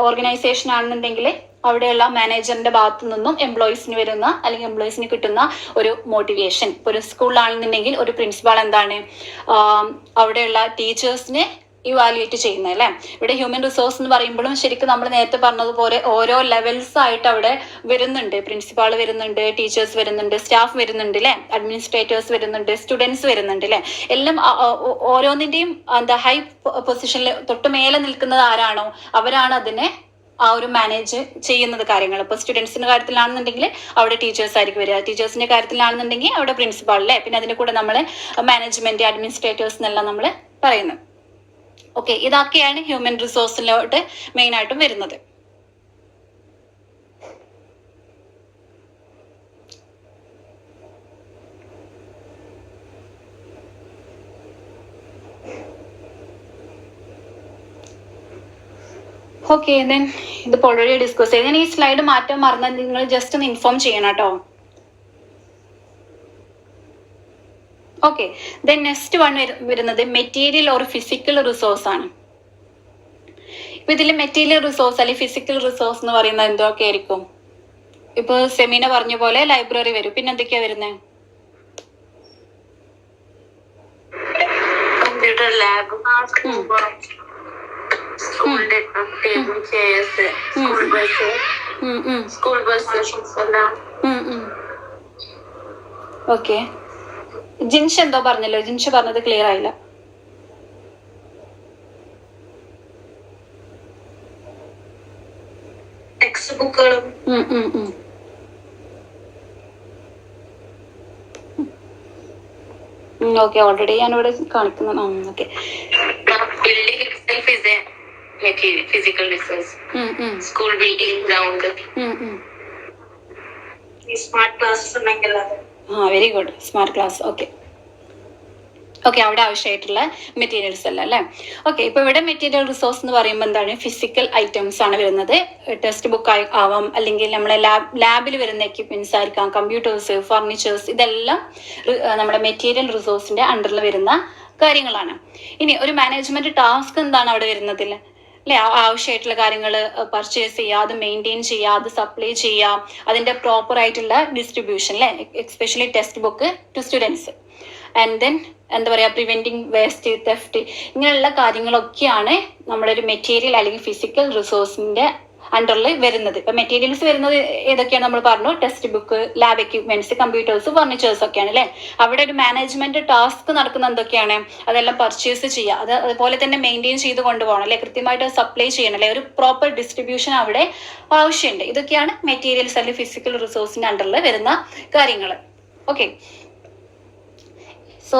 ഓർഗനൈസേഷൻ ആണെന്നുണ്ടെങ്കിൽ അവിടെയുള്ള മാനേജറിന്റെ ഭാഗത്തു നിന്നും എംപ്ലോയീസിന് വരുന്ന അല്ലെങ്കിൽ എംപ്ലോയീസിന് കിട്ടുന്ന ഒരു മോട്ടിവേഷൻ. ഇപ്പോൾ ഒരു സ്കൂളിലാണെന്നുണ്ടെങ്കിൽ ഒരു പ്രിൻസിപ്പാൾ അവിടെയുള്ള ടീച്ചേഴ്സിനെ ഇവാലുവേറ്റ് ചെയ്യുന്നത് അല്ലെ. ഇവിടെ ഹ്യൂമൻ റിസോഴ്സ് എന്ന് പറയുമ്പോഴും ശരിക്കും നമ്മൾ നേരത്തെ പറഞ്ഞതുപോലെ ഓരോ ലെവൽസ് ആയിട്ട് അവിടെ വരുന്നുണ്ട്. പ്രിൻസിപ്പാൾ വരുന്നുണ്ട്, ടീച്ചേഴ്സ് വരുന്നുണ്ട്, സ്റ്റാഫ് വരുന്നുണ്ട് അല്ലെ, അഡ്മിനിസ്ട്രേറ്റേഴ്സ് വരുന്നുണ്ട്, സ്റ്റുഡൻസ് വരുന്നുണ്ട് അല്ലെ. എല്ലാം ഓരോന്നിന്റെയും ഹൈ പൊസിഷനിൽ തൊട്ട് മേലെ നിൽക്കുന്നത് ആരാണോ അവരാണ് അതിനെ ഒരു മാനേജ് ചെയ്യുന്നത് കാര്യങ്ങൾ. ഇപ്പൊ സ്റ്റുഡൻസിന്റെ കാര്യത്തിലാണെന്നുണ്ടെങ്കിൽ അവിടെ ടീച്ചേഴ്സ് ആയിരിക്കും വരിക, ടീച്ചേഴ്സിന്റെ കാര്യത്തിലാണെന്നുണ്ടെങ്കിൽ അവിടെ പ്രിൻസിപ്പാൾ അല്ലേ, പിന്നെ അതിന്റെ കൂടെ നമ്മൾ മാനേജ്മെന്റ് അഡ്മിനിസ്ട്രേറ്റേഴ്സ് എന്നെല്ലാം നമ്മൾ പറയുന്നത്. ഓക്കെ, ഇതൊക്കെയാണ് ഹ്യൂമൻ റിസോഴ്സിലോട്ട് മെയിൻ ആയിട്ടും വരുന്നത്. ഓക്കെ ദെൻ ഇതിപ്പോൾ ഓൾറെഡി ഡിസ്കസ് ചെയ്ത് ഞാൻ ഈ സ്ലൈഡ് മാറ്റാൻ മറന്നാൽ നിങ്ങൾ ജസ്റ്റ് ഒന്ന് ഇൻഫോം ചെയ്യണം കേട്ടോ. ഓക്കെ ദെൻ നെക്സ്റ്റ് വൺ വരുന്നത് മെറ്റീരിയൽ ഓർ ഫിസിക്കൽ റിസോഴ്സ് ആണ്. ഇപ്പൊ ഇതിൽ മെറ്റീരിയൽ റിസോഴ്സ് അല്ലെങ്കിൽ ഫിസിക്കൽ റിസോഴ്സ് എന്ന് പറയുന്നത് എന്തൊക്കെ ആയിരിക്കും? ഇപ്പൊ സെമീന പറഞ്ഞ പോലെ ലൈബ്രറി വരും, പിന്നെ എന്തൊക്കെയാ വരുന്നത്? കമ്പ്യൂട്ടർ ലാബ്, സ്കൂൾ ബസ് എല്ലാം. ഓക്കെ ജിൻഷ് എന്തോ പറഞ്ഞല്ലോ, ജിൻഷ് പറഞ്ഞത് ക്ലിയർ ആയില്ല. ടെക്സ്റ്റ് ബുക്കുകളും ഓക്കെ ഓൾറെഡി ഞാനിവിടെ കാണിക്കുന്നു. Okay building itself is A material physical resource. School building, ground, smart classes ഉണ്ടെങ്കിൽ അത്. Very good, smart class. Okay okay അവിടെ ആവശ്യമായിട്ടുള്ള മെറ്റീരിയൽസ് അല്ല അല്ലേ? ഓക്കെ ഇപ്പൊ ഇവിടെ മെറ്റീരിയൽ റിസോഴ്സ് എന്ന് പറയുമ്പോൾ എന്താണ്? ഫിസിക്കൽ ഐറ്റംസ് ആണ് വരുന്നത്. ടെക്സ്റ്റ് ബുക്ക് ആവാം, അല്ലെങ്കിൽ നമ്മളെ ലാബിൽ വരുന്ന എക്യുപ്മെന്റ്സ് ആയിരിക്കാം, കമ്പ്യൂട്ടേഴ്സ്, ഫർണിച്ചേഴ്സ്, ഇതെല്ലാം നമ്മുടെ മെറ്റീരിയൽ റിസോഴ്സിന്റെ അണ്ടറിൽ വരുന്ന കാര്യങ്ങളാണ്. ഇനി ഒരു മാനേജ്മെന്റ് ടാസ്ക് എന്താണ് അവിടെ വരുന്നതിൽ അല്ലെ? ആവശ്യമായിട്ടുള്ള കാര്യങ്ങൾ പർച്ചേസ് ചെയ്യുക, അത് മെയിൻറ്റെയിൻ ചെയ്യുക, അത് സപ്ലൈ ചെയ്യുക, അതിന്റെ പ്രോപ്പർ ആയിട്ടുള്ള ഡിസ്ട്രിബ്യൂഷൻ അല്ലെ, especially text book to students. And then എന്താ പറയുക, പ്രിവെന്റിങ് വേസ്റ്റ്, തെഫ്റ്റ്, ഇങ്ങനെയുള്ള കാര്യങ്ങളൊക്കെയാണ് നമ്മുടെ ഒരു മെറ്റീരിയൽ അല്ലെങ്കിൽ ഫിസിക്കൽ റിസോഴ്സിന്റെ അണ്ടറിൽ വരുന്നത്. ഇപ്പൊ മെറ്റീരിയൽസ് വരുന്നത് ഏതൊക്കെയാണ് നമ്മൾ പറഞ്ഞു? Text book, lab equipments, computers, furnitures ഒക്കെയാണ് അല്ലെ? അവിടെ ഒരു മാനേജ്മെന്റ് ടാസ്ക് നടക്കുന്ന എന്തൊക്കെയാണ്? അതെല്ലാം പർച്ചേസ് ചെയ്യുക, അത് അതുപോലെ തന്നെ മെയിൻറ്റെയിൻ ചെയ്ത് കൊണ്ടുപോകണം അല്ലെ, കൃത്യമായിട്ട് സപ്ലൈ ചെയ്യണം അല്ലെ, ഒരു പ്രോപ്പർ ഡിസ്ട്രിബ്യൂഷൻ അവിടെ ആവശ്യമുണ്ട്. ഇതൊക്കെയാണ് മെറ്റീരിയൽസ് അല്ലെങ്കിൽ ഫിസിക്കൽ റിസോഴ്സിന്റെ അണ്ടറിൽ വരുന്ന കാര്യങ്ങൾ. ഓക്കെ സോ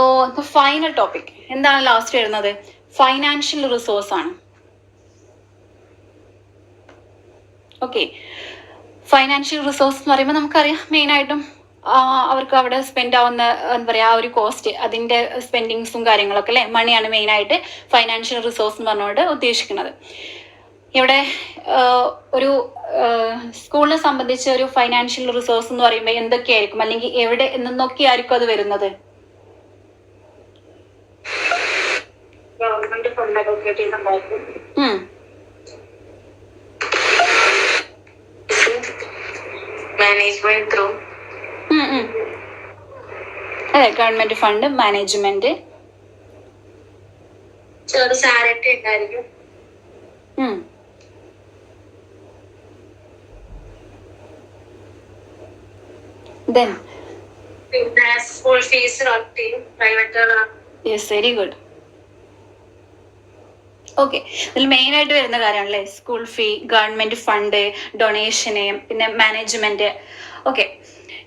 ഫൈനൽ ടോപ്പിക് എന്താണ് ലാസ്റ്റ് വരുന്നത്? ഫൈനാൻഷ്യൽ റിസോഴ്സ് ആണ്. ഓക്കെ ഫൈനാൻഷ്യൽ റിസോഴ്സ് എന്ന് പറയുമ്പോൾ നമുക്കറിയാം മെയിൻ ആയിട്ടും അവർക്ക് അവിടെ സ്പെൻഡ് ആവുന്ന എന്താ പറയുക ആ ഒരു കോസ്റ്റ്, അതിന്റെ സ്പെൻഡിങ്സും കാര്യങ്ങളൊക്കെ അല്ലെ, മണിയാണ് മെയിൻ ആയിട്ട് ഫൈനാൻഷ്യൽ റിസോഴ്സ് എന്ന് പറഞ്ഞുകൊണ്ട് ഉദ്ദേശിക്കുന്നത്. ഇവിടെ ഒരു സ്കൂളിനെ സംബന്ധിച്ച് ഒരു ഫൈനാൻഷ്യൽ റിസോഴ്സ് എന്ന് പറയുമ്പോൾ എന്തൊക്കെയായിരിക്കും, അല്ലെങ്കിൽ എവിടെ നിന്നൊക്കെയായിരിക്കും അത് വരുന്നത്? ഗവൺമെന്റ് ഫണ്ട് അലോക്കേറ്റ് ചെയ്യുന്നുണ്ടായിരിക്കും. Management through. അതെ ഗവൺമെന്റ് ഫണ്ട്, മാനേജ്മെന്റ്, ചെറു ചാരിറ്റി ഉണ്ടായിരിക്കും. then പിന്നെ സ്കൂൾ ഫീസ് കളക്ട് ചെയ്യും private. Yes very good. Okay ഇതിൽ മെയിൻ ആയിട്ട് വരുന്ന കാര്യമാണല്ലേ school fee, government fund, donation, പിന്നെ മാനേജ്മെന്റ്. ഓക്കെ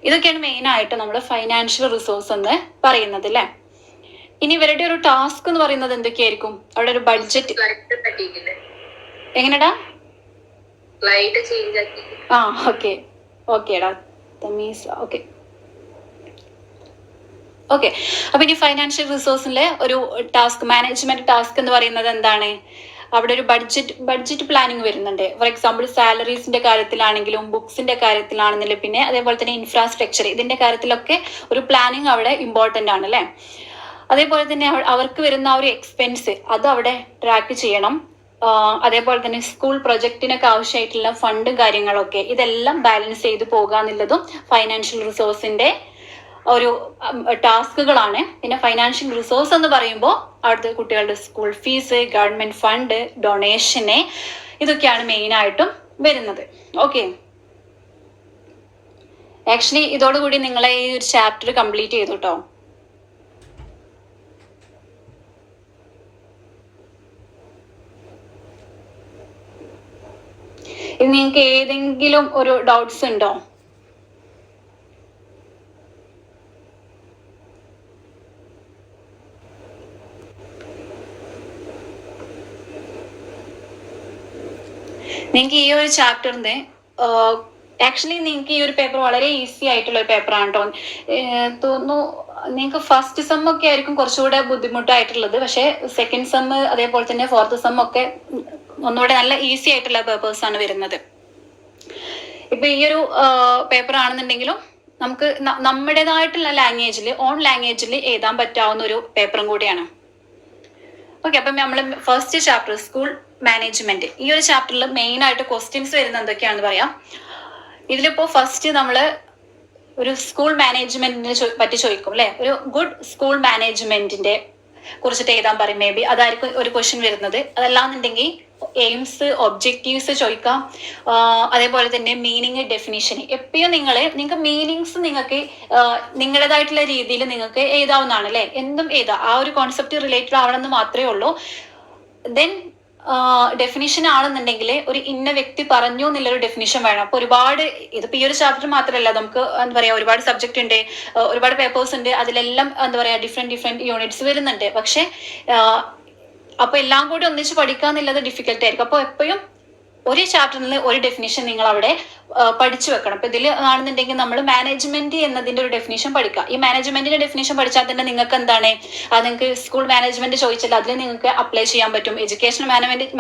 ഇതൊക്കെയാണ് മെയിൻ ആയിട്ട് നമ്മുടെ ഫൈനാൻഷ്യൽ റിസോഴ്സ് എന്ന് പറയുന്നത് അല്ലേ? ഇനി ഇവരുടെ ഒരു ടാസ്ക് എന്ന് പറയുന്നത് എന്തൊക്കെയായിരിക്കും? അവിടെ ഒരു ബഡ്ജറ്റ്. എങ്ങനെടാ? ആ ഓക്കെ ഓക്കേടാ തമീസ്. ഓക്കെ ഓക്കെ അപ്പൊ ഇനി ഫൈനാൻഷ്യൽ റിസോഴ്സിലെ ഒരു ടാസ്ക്, മാനേജ്മെന്റ് ടാസ്ക് എന്ന് പറയുന്നത് എന്താണ്? അവിടെ ഒരു ബഡ്ജറ്റ് പ്ലാനിങ് വരുന്നുണ്ട്. ഫോർ എക്സാമ്പിൾ സാലറീസിന്റെ കാര്യത്തിലാണെങ്കിലും, ബുക്സിന്റെ കാര്യത്തിലാണെങ്കിലും, പിന്നെ അതേപോലെ തന്നെ ഇൻഫ്രാസ്ട്രക്ചർ, ഇതിന്റെ കാര്യത്തിലൊക്കെ ഒരു പ്ലാനിങ് അവിടെ ഇമ്പോർട്ടന്റ് ആണ് അല്ലെ? അതേപോലെ തന്നെ അവർക്ക് വരുന്ന ആ ഒരു എക്സ്പെൻസ് അത് അവിടെ ട്രാക്ക് ചെയ്യണം. അതേപോലെ തന്നെ സ്കൂൾ പ്രൊജക്ടിനൊക്കെ ആവശ്യമായിട്ടുള്ള ഫണ്ട് കാര്യങ്ങളൊക്കെ ഇതെല്ലാം ബാലൻസ് ചെയ്ത് പോകുക എന്നുള്ളതും ഫൈനാൻഷ്യൽ റിസോഴ്സിന്റെ ഒരു ടാസ്കുകളാണ്. പിന്നെ ഫൈനാൻഷ്യൽ റിസോഴ്സ് എന്ന് പറയുമ്പോൾ അവിടുത്തെ കുട്ടികളുടെ സ്കൂൾ ഫീസ്, ഗവൺമെന്റ് ഫണ്ട്, ഡൊണേഷന്, ഇതൊക്കെയാണ് മെയിൻ ആയിട്ടും വരുന്നത്. ഓക്കെ ആക്ച്വലി ഇതോടുകൂടി നിങ്ങളെ ഈ ഒരു ചാപ്റ്റർ കംപ്ലീറ്റ് ചെയ്തു കേട്ടോ. ഇത് നിങ്ങൾക്ക് ഏതെങ്കിലും ഒരു ഡൗട്ട്സ് ഉണ്ടോ? നിങ്ങൾക്ക് ഈ ഒരു ചാപ്റ്ററിന്റെ ആക്ച്വലി നിങ്ങൾക്ക് ഈ ഒരു പേപ്പർ വളരെ ഈസി ആയിട്ടുള്ള ഒരു പേപ്പറാണ് കേട്ടോ. തോന്നുന്നു നിങ്ങൾക്ക് ഫസ്റ്റ് സെം ഒക്കെ ആയിരിക്കും കുറച്ചുകൂടെ ബുദ്ധിമുട്ടായിട്ടുള്ളത്, പക്ഷെ സെക്കൻഡ് സെം അതേപോലെ തന്നെ ഫോർത്ത് സെം ഒക്കെ ഒന്നുകൂടെ നല്ല ഈസി ആയിട്ടുള്ള പേപ്പേഴ്സ് ആണ് വരുന്നത്. ഇപ്പൊ ഈ ഒരു പേപ്പർ ആണെന്നുണ്ടെങ്കിലും നമുക്ക് നമ്മുടേതായിട്ടുള്ള ലാംഗ്വേജിൽ ഓൺ ലാംഗ്വേജിൽ എഴുതാൻ പറ്റാവുന്ന ഒരു പേപ്പറും കൂടിയാണ്. ഓക്കെ, അപ്പം നമ്മൾ ഫസ്റ്റ് ചാപ്റ്റർ സ്കൂൾ മാനേജ്മെന്റ്, ഈ ഒരു ചാപ്റ്ററിൽ മെയിൻ ആയിട്ട് ക്വസ്റ്റ്യൻസ് വരുന്ന എന്തൊക്കെയാണെന്ന് പറയാം. ഇതിലിപ്പോ ഫസ്റ്റ് നമ്മള് ഒരു സ്കൂൾ മാനേജ്മെന്റിനെ പറ്റി ചോദിക്കും അല്ലെ, ഒരു ഗുഡ് സ്കൂൾ മാനേജ്മെന്റിന്റെ കുറിച്ചിട്ട് എഴുതാൻ പറയും. മേ ബി അതായിരിക്കും ഒരു ക്വസ്റ്റ്യൻ വരുന്നത്. അതല്ലാന്നുണ്ടെങ്കിൽ എയിംസ്, ഒബ്ജക്റ്റീവ്സ് ചോദിക്കാം. അതേപോലെ തന്നെ മീനിങ്, ഡെഫിനിഷൻ. എപ്പോഴും നിങ്ങൾക്ക് മീനിങ്സ് നിങ്ങൾക്ക് നിങ്ങളുടേതായിട്ടുള്ള രീതിയിൽ നിങ്ങൾക്ക് എഴുതാവുന്നതാണ് അല്ലെ, എന്തും എഴുതാം. ആ ഒരു കോൺസെപ്റ്റ് റിലേറ്റഡ് ആവണമെന്ന് മാത്രമേ ഉള്ളൂ. ദെൻ ഡെഫിനിഷൻ ആണെന്നുണ്ടെങ്കിൽ ഒരു ഇന്ന വ്യക്തി പറഞ്ഞു എന്നുള്ളൊരു ഡെഫിനിഷൻ വേണം. അപ്പൊ ഒരുപാട് ഇതിപ്പോ ഈ ഒരു ചാപ്റ്റർ മാത്രമല്ല, നമുക്ക് എന്താ പറയാ ഒരുപാട് സബ്ജക്ട് ഉണ്ട്, ഒരുപാട് പേപ്പേഴ്സ് ഉണ്ട്. അതിലെല്ലാം എന്താ പറയാ ഡിഫറെന്റ് യൂണിറ്റ്സ് വരുന്നുണ്ട്. പക്ഷെ അപ്പൊ എല്ലാം കൂടി ഒന്നിച്ച് പഠിക്കാന്നുള്ളത് ഡിഫിക്കൽട്ട് ആയിരിക്കും. അപ്പൊ എപ്പോഴും ഒരു ചാപ്റ്ററിൽ ഒരു ഡെഫിനിഷൻ നിങ്ങൾ അവിടെ പഠിച്ചു വെക്കണം. ഇപ്പൊ ഇതിൽ ആണെന്നുണ്ടെങ്കിൽ നമ്മൾ മാനേജ്മെന്റ് എന്നതിന്റെ ഒരു ഡെഫിനിഷൻ പഠിക്കുക. ഈ മാനേജ്മെന്റിന്റെ ഡെഫിനിഷൻ പഠിച്ചാൽ തന്നെ നിങ്ങൾക്ക് എന്താണ്, അത് നിങ്ങൾക്ക് സ്കൂൾ മാനേജ്മെന്റ് ചോദിച്ചാൽ അതിൽ നിങ്ങൾക്ക് അപ്ലൈ ചെയ്യാൻ പറ്റും. എഡ്യൂക്കേഷണൽ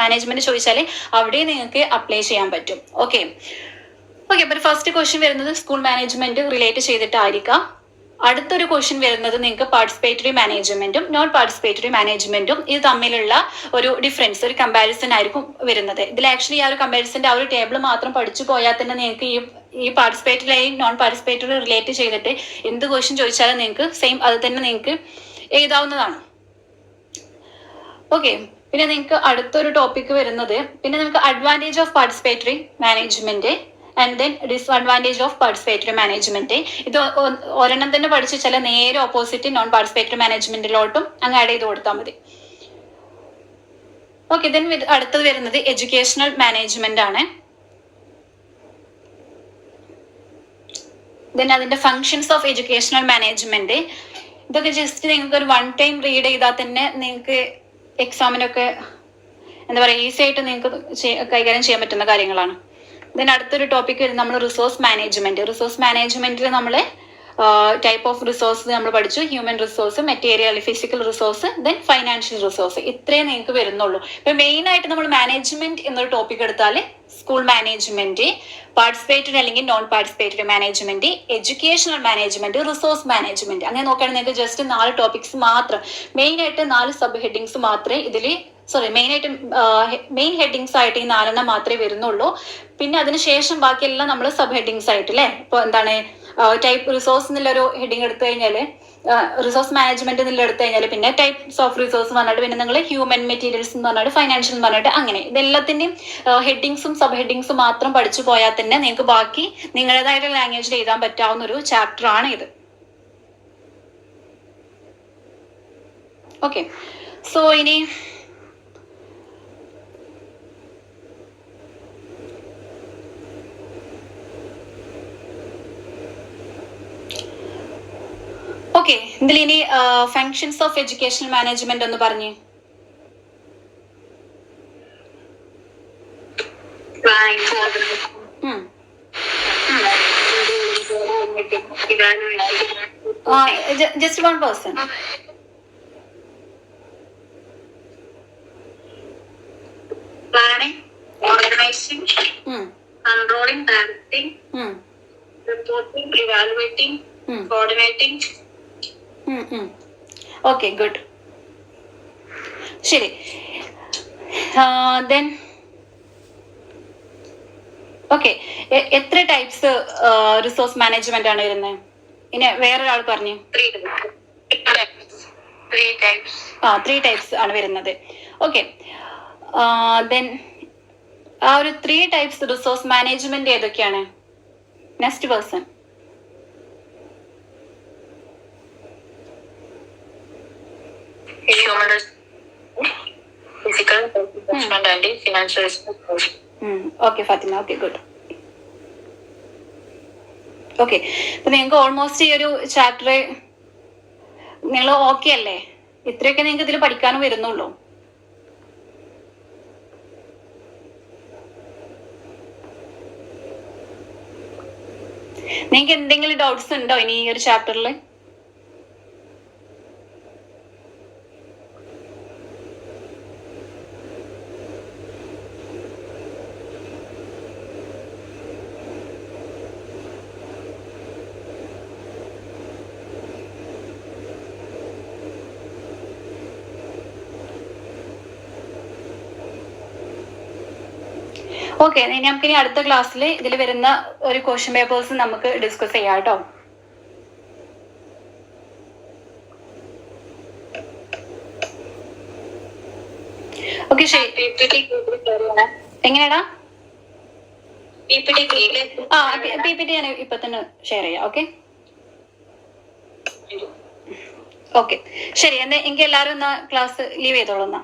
മാനേജ്മെന്റ് ചോദിച്ചാൽ അവിടെ നിങ്ങൾക്ക് അപ്ലൈ ചെയ്യാൻ പറ്റും. ഓക്കെ, അപ്പൊ ഫസ്റ്റ് ക്വസ്റ്റ്യൻ വരുന്നത് സ്കൂൾ മാനേജ്മെന്റ് റിലേറ്റ് ചെയ്തിട്ടായിരിക്കാം. അടുത്തൊരു ക്വസ്റ്റ്യൻ വരുന്നത് നിങ്ങൾക്ക് പാർട്ടിസിപ്പേറ്ററി മാനേജ്മെന്റും നോൺ പാർട്ടിസിപ്പേറ്ററി മാനേജ്മെന്റും ഇത് തമ്മിലുള്ള ഒരു ഡിഫറൻസ്, ഒരു കമ്പാരിസൺ ആയിരിക്കും വരുന്നത്. ഇതിൽ ആക്ച്വലി ആ ഒരു കമ്പാരിസന്റെ ആ ഒരു ടേബിൾ മാത്രം പഠിച്ചു പോയാൽ തന്നെ നിങ്ങൾക്ക് ഈ പാർട്ടിസിപ്പേറ്ററിയും നോൺ പാർട്ടിസിപ്പേറ്ററി റിലേറ്റ് ചെയ്തിട്ട് എന്ത് ക്വസ്റ്റ്യൻ ചോദിച്ചാലും നിങ്ങൾക്ക് സെയിം അത് തന്നെ നിങ്ങൾക്ക് എഴുതാവുന്നതാണ്. ഓക്കെ, പിന്നെ നിങ്ങൾക്ക് അടുത്തൊരു ടോപ്പിക് വരുന്നത്, പിന്നെ നിങ്ങൾക്ക് advantage of participatory management and then disadvantage of participatory management. ഇത് ഒരെണ്ണം തന്നെ പഠിച്ചു ചില നേരെ ഓപ്പോസിറ്റ് നോൺ പാർട്ടിസിപ്പേറ്ററി മാനേജ്മെന്റിലോട്ടും അങ്ങ് ആഡ് ചെയ്ത് കൊടുത്താൽ മതി. ഓക്കെ, ദെൻ അടുത്തത് വരുന്നത് എഡ്യൂക്കേഷണൽ മാനേജ്മെന്റ് ആണ്. ദെൻ അതിന്റെ ഫങ്ഷൻസ് ഓഫ് എഡ്യൂക്കേഷണൽ മാനേജ്മെന്റ്. ഇതൊക്കെ ജസ്റ്റ് നിങ്ങൾക്ക് ഒരു 1 ടൈം റീഡ് ചെയ്താൽ തന്നെ നിങ്ങൾക്ക് എക്സാമിനൊക്കെ എന്താ പറയുക ഈസി ആയിട്ട് നിങ്ങൾക്ക് കൈകാര്യം ചെയ്യാൻ പറ്റുന്ന കാര്യങ്ങളാണ്. ദെൻ അടുത്തൊരു ടോപ്പിക് വരുന്നത് നമ്മൾ റിസോഴ്സ് മാനേജ്മെന്റ്. റിസോഴ്സ് മാനേജ്മെന്റിൽ നമ്മൾ ടൈപ്പ് ഓഫ് റിസോഴ്സ് നമ്മൾ പഠിച്ചു. Human resource, material, physical resource, then financial resource. ഇത്രയും നിങ്ങൾക്ക് വരുന്നുള്ളൂ. ഇപ്പൊ മെയിൻ ആയിട്ട് നമ്മൾ മാനേജ്മെന്റ് എന്നൊരു ടോപ്പിക് എടുത്താൽ സ്കൂൾ മാനേജ്മെന്റ്, പാർട്ടിസിപ്പേറ്ററി അല്ലെങ്കിൽ non participatory management, educational management, resource management, അങ്ങനെ നോക്കുകയാണെങ്കിൽ നിങ്ങൾക്ക് ജസ്റ്റ് 4 ടോപ്പിക്സ് മാത്രം, മെയിൻ ആയിട്ട് 4 സബ് ഹെഡിങ്സ് മാത്രമേ ഇതിൽ മെയിൻ ഹെഡിങ്സ് ആയിട്ട് ഈ 4 മാത്രമേ വരുന്നുള്ളൂ. പിന്നെ അതിനുശേഷം ബാക്കിയെല്ലാം നമ്മൾ സബ് ഹെഡിങ്സ് ആയിട്ട് അല്ലെ. ഇപ്പൊ എന്താണ് ടൈപ്പ് റിസോഴ്സ് എന്നുള്ളൊരു ഹെഡിങ് എടുത്തു കഴിഞ്ഞാല്, റിസോഴ്സ് മാനേജ്മെന്റ് എന്നുള്ള എടുത്തു കഴിഞ്ഞാൽ പിന്നെ ടൈപ്സ് ഓഫ് റിസോഴ്സ് പറഞ്ഞിട്ട് പിന്നെ നിങ്ങൾ ഹ്യൂമൻ മെറ്റീരിയൽസ് എന്ന് പറഞ്ഞിട്ട് ഫൈനാൻഷ്യൽ എന്ന് പറഞ്ഞിട്ട് അങ്ങനെ ഇതെല്ലാത്തിന്റെയും ഹെഡിങ്സും സബ് ഹെഡിങ്സും മാത്രം പഠിച്ചു പോയാൽ തന്നെ നിങ്ങൾക്ക് ബാക്കി നിങ്ങളുടേതായിട്ടുള്ള ലാംഗ്വേജിൽ എഴുതാൻ പറ്റാവുന്ന ഒരു ചാപ്റ്റർ ആണ് ഇത്. ഓക്കെ, സോ ഇനി ഓക്കെ, ഇതിൽ ഇനി ഫങ്ഷൻസ് ഓഫ് എഡ്യൂക്കേഷണൽ മാനേജ്മെന്റ് ഒന്ന് പറഞ്ഞേ. Just 1 person. Planning, organizing, controlling, directing, reporting, evaluating, coordinating. Okay, good. ശരി, ദെൻ ഓക്കെ, എത്ര ടൈപ്സ് റിസോഴ്സ് മാനേജ്മെന്റ് ആണ് വരുന്നത്? ഇനി വേറൊരാൾ പറഞ്ഞു. 3 ടൈപ്സ് ആണ് വരുന്നത്. ഓക്കെ, ദെൻ ആ ഒരു 3 ടൈപ്സ് റിസോഴ്സ് മാനേജ്മെന്റ് ഏതൊക്കെയാണ്? Next person. Human resources, physical management and financial resources. Okay, Fatima. Okay, good. Okay, അപ്പൊ നിങ്ങൾക്ക് ഓൾമോസ്റ്റ് ഈ ഒരു ചാപ്റ്റർ നിങ്ങൾ ഓക്കെ അല്ലേ? ഇത്രയൊക്കെ നിങ്ങൾക്ക് ഇതിൽ പഠിക്കാനും വരുന്നുള്ളൂ. നിങ്ങൾക്ക് എന്തെങ്കിലും ഡൗട്ട്സ് ഉണ്ടോ ഇനി ഈ ഒരു ചാപ്റ്ററിൽ? ഓക്കെ, നമുക്കിനി അടുത്ത ക്ലാസ്സിൽ ഇതിൽ വരുന്ന ഒരു ക്വസ്റ്റ്യൻ പേപ്പേഴ്സ് നമുക്ക് ഡിസ്കസ് ചെയ്യാം കേട്ടോ. ഓക്കെ ശരി. എങ്ങനെയാടാ? PPT ഞാൻ ഇപ്പൊ തന്നെ ഷെയർ ചെയ്യാം. ഓക്കെ ഓക്കെ ശരി. എങ്കിൽ എല്ലാവരും എന്നാ ക്ലാസ് ലീവ് ചെയ്തോളൂ എന്നാ.